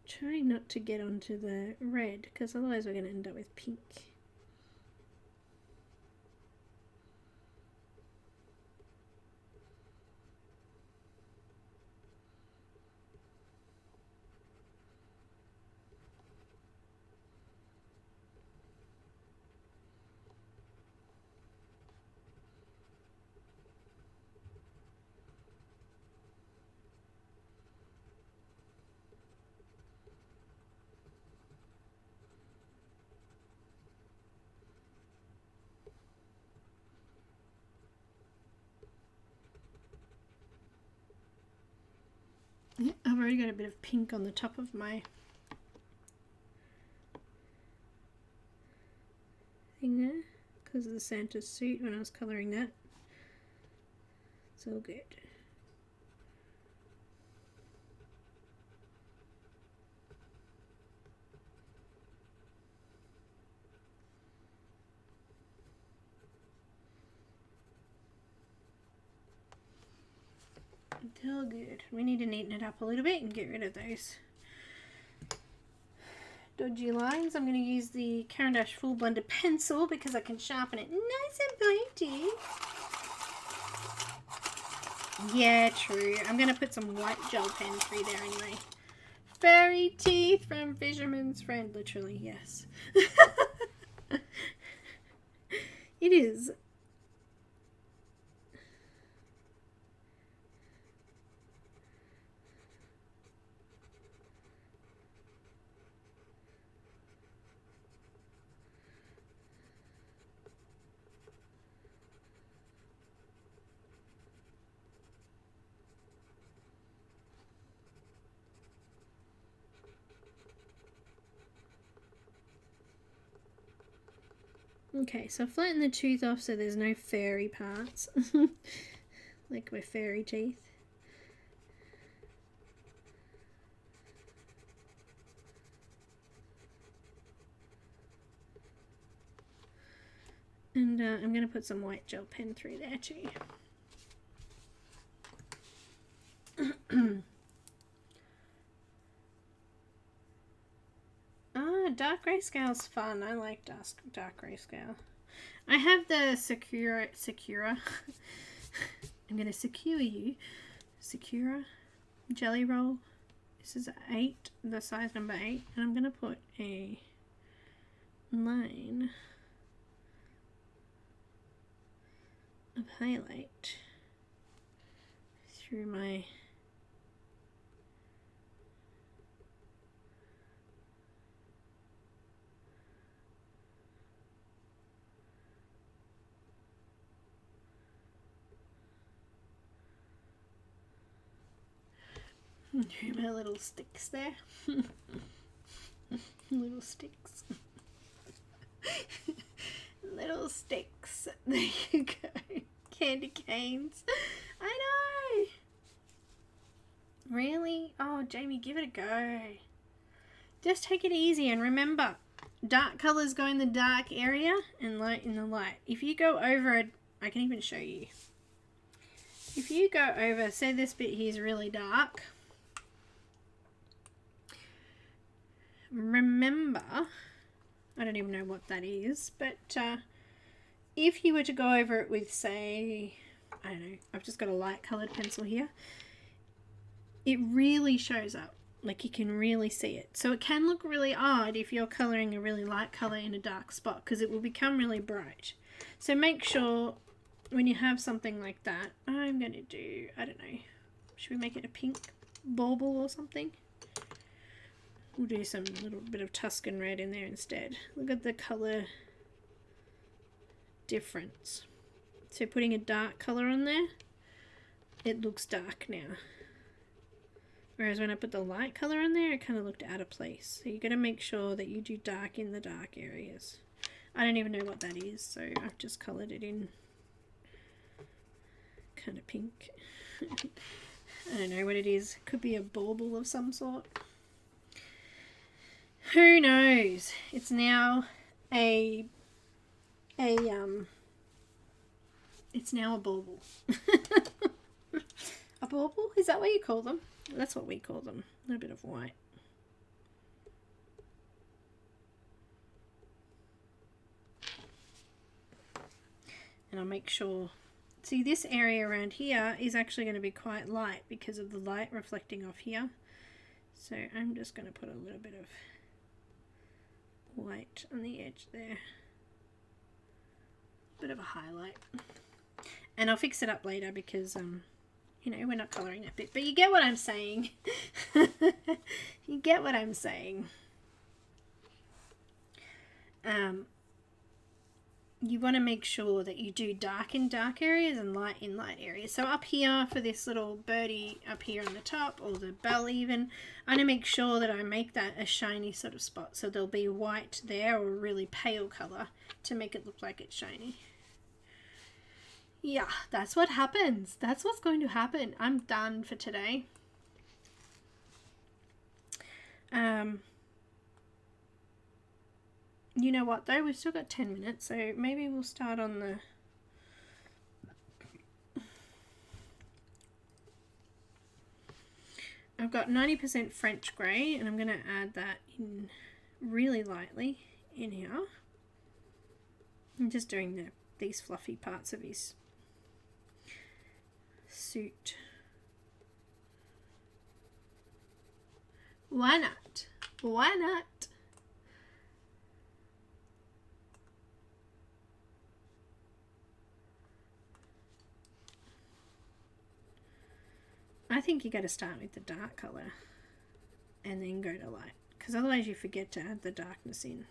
Trying not to get onto the red, because otherwise we're going to end up with pink. already got a bit of pink on the top of my thing there because of the Santa's suit when I was colouring that. It's all good. It's all good. We need to neaten it up a little bit and get rid of those dodgy lines. I'm going to use the Caran d'Ache Full Blended Pencil because I can sharpen it nice and pointy. Yeah, true. I'm going to put some white gel pen through there anyway. Fairy teeth from Fisherman's Friend. Literally, yes. It is. Okay, so flatten the tooth off so there's no fairy parts, like with fairy teeth. And I'm going to put some white gel pen through there too. Dark grayscale's fun. I like dark grayscale. I have the Sakura. I'm going to secure you. Sakura jelly roll. This is 8, the size number 8. And I'm going to put a line of highlight through my my little sticks there. Little sticks. Little sticks. There you go. Candy canes. I know. Really? Oh, Jamie, give it a go. Just take it easy and remember, dark colors go in the dark area and light in the light. If you go over it, I can even show you. If you go over, say this bit here is really dark. Remember, I don't even know what that is, but if you were to go over it with, say, I don't know, I've just got a light coloured pencil here, it really shows up, like you can really see it. So it can look really odd if you're colouring a really light colour in a dark spot because it will become really bright. So make sure when you have something like that, I'm going to do, I don't know, should we make it a pink bauble or something? We'll do some little bit of Tuscan red in there instead. Look at the colour difference. So putting a dark colour on there, it looks dark now. Whereas when I put the light colour on there, it kind of looked out of place. So you got to make sure that you do dark in the dark areas. I don't even know what that is, so I've just coloured it in kind of pink. I don't know what it is. Could be a bauble of some sort. Who knows? It's now it's now a bauble. A bauble? Is that what you call them? That's what we call them. A little bit of white. And I'll make sure, see this area around here is actually going to be quite light because of the light reflecting off here. So I'm just going to put a little bit of white on the edge there, bit of a highlight, and I'll fix it up later because you know, we're not colouring that bit, but you get what I'm saying. You get what I'm saying. you want to make sure that you do dark in dark areas and light in light areas. So up here for this little birdie up here on the top, or the bell even, I want to make sure that I make that a shiny sort of spot. So there'll be white there, or a really pale colour to make it look like it's shiny. Yeah, that's what happens. That's what's going to happen. I'm done for today. You know what though, we've still got 10 minutes, so maybe we'll start on the I've got 90% French grey, and I'm going to add that in really lightly in here. I'm just doing these fluffy parts of his suit. Why not? Why not? I think you got to start with the dark colour and then go to light, because otherwise you forget to add the darkness in.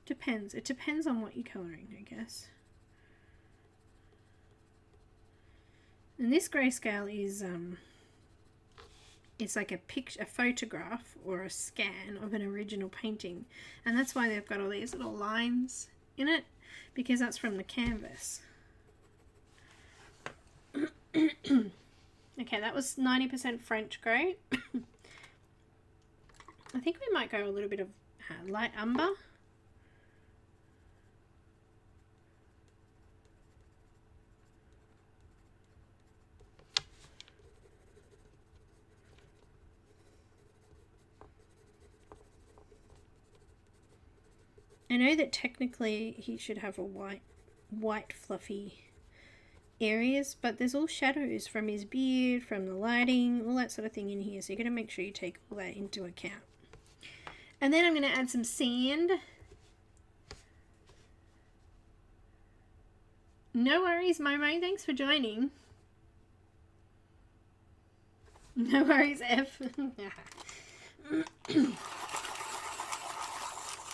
Depends. It depends on what you're colouring, I guess. And this grayscale is it's like a photograph or a scan of an original painting, and that's why they've got all these little lines in it, because that's from the canvas. Okay, that was 90% French grey. I think we might go a little bit of light umber. I know that technically he should have a white fluffy areas, but there's all shadows from his beard, from the lighting, all that sort of thing in here, so you're going to make sure you take all that into account. And then I'm going to add some sand. No worries, Momo, thanks for joining. No worries, F.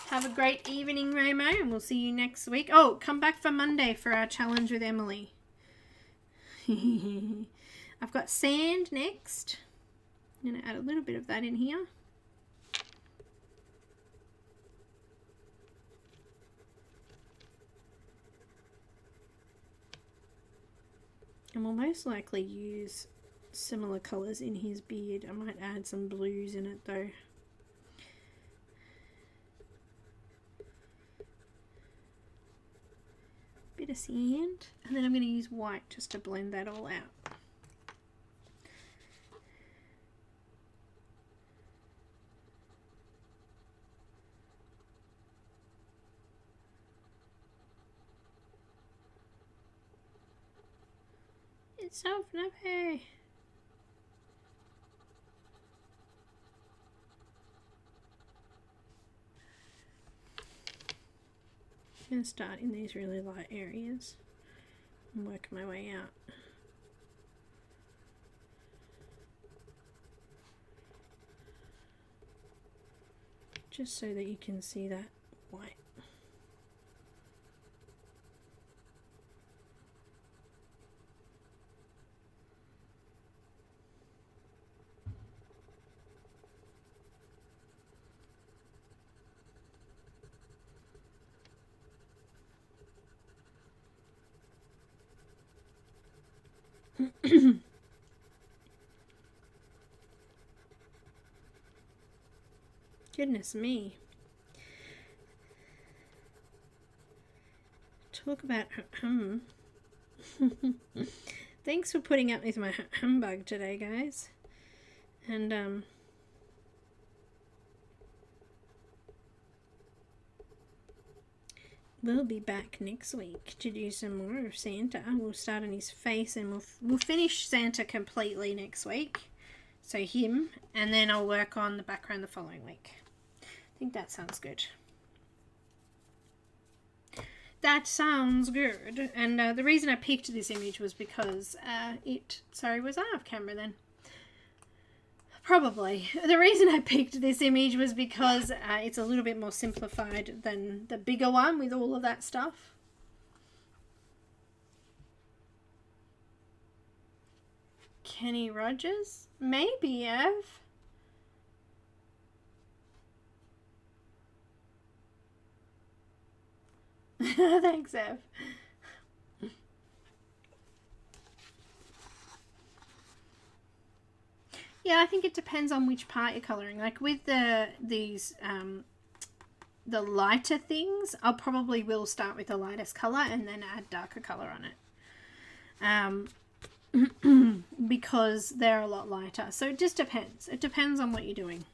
Have a great evening, Momo, and we'll see you next week. Oh, come back for Monday for our challenge with Emily. I've got sand next. I'm going to add a little bit of that in here. And we'll most likely use similar colours in his beard. I might add some blues in it though. Bit of sand, and then I'm going to use white just to blend that all out. It's so fluffy. I'm going to start in these really light areas and work my way out. Just so that you can see that white. Goodness me. Talk about Thanks for putting up with my humbug today, guys. And we'll be back next week to do some more of Santa. We'll start on his face, and we'll finish Santa completely next week. So him, and then I'll work on the background the following week. I think that sounds good. That sounds good. And the reason I picked this image was because it, sorry, was I off camera then? Probably. The reason I picked this image was because it's a little bit more simplified than the bigger one with all of that stuff. Kenny Rogers? Maybe, Ev. Thanks, Ev. Yeah, I think it depends on which part you're colouring. Like with the lighter things, I'll probably will start with the lightest colour and then add darker colour on it. Because they're a lot lighter. So it just depends. It depends on what you're doing.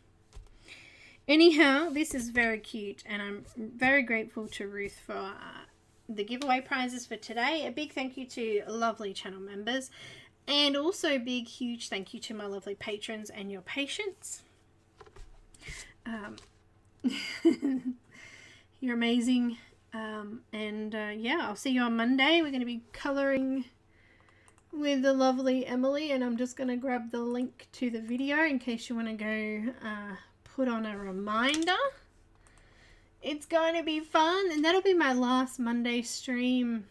Anyhow, this is very cute, and I'm very grateful to Ruth for the giveaway prizes for today. A big thank you to lovely channel members. And also a big, huge thank you to my lovely patrons and your patience. You're amazing. Yeah, I'll see you on Monday. We're going to be colouring with the lovely Emily. And I'm just going to grab the link to the video in case you want to go put on a reminder. It's going to be fun. And that'll be my last Monday stream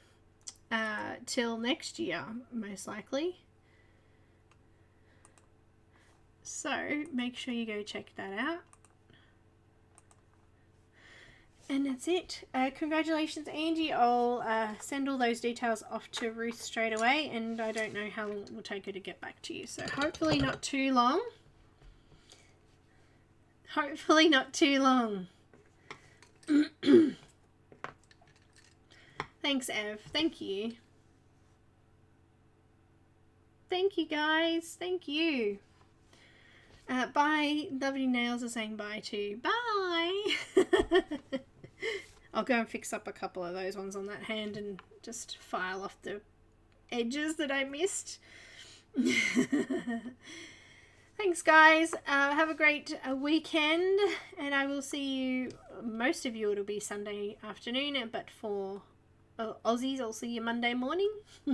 till next year, most likely. So make sure you go check that out. And that's it. Congratulations, Angie. I'll send all those details off to Ruth straight away, and I don't know how long it will take her to get back to you. So hopefully not too long. Hopefully not too long. Thanks, Ev. Thank you. Thank you, guys. Thank you. Bye. Lovely Nails are saying bye too. Bye. I'll go and fix up a couple of those ones on that hand and just file off the edges that I missed. Thanks, guys. Have a great weekend, and I will see you, most of you, it'll be Sunday afternoon, but for Aussies, I'll see you Monday morning. Bye,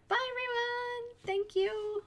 everyone. Thank you.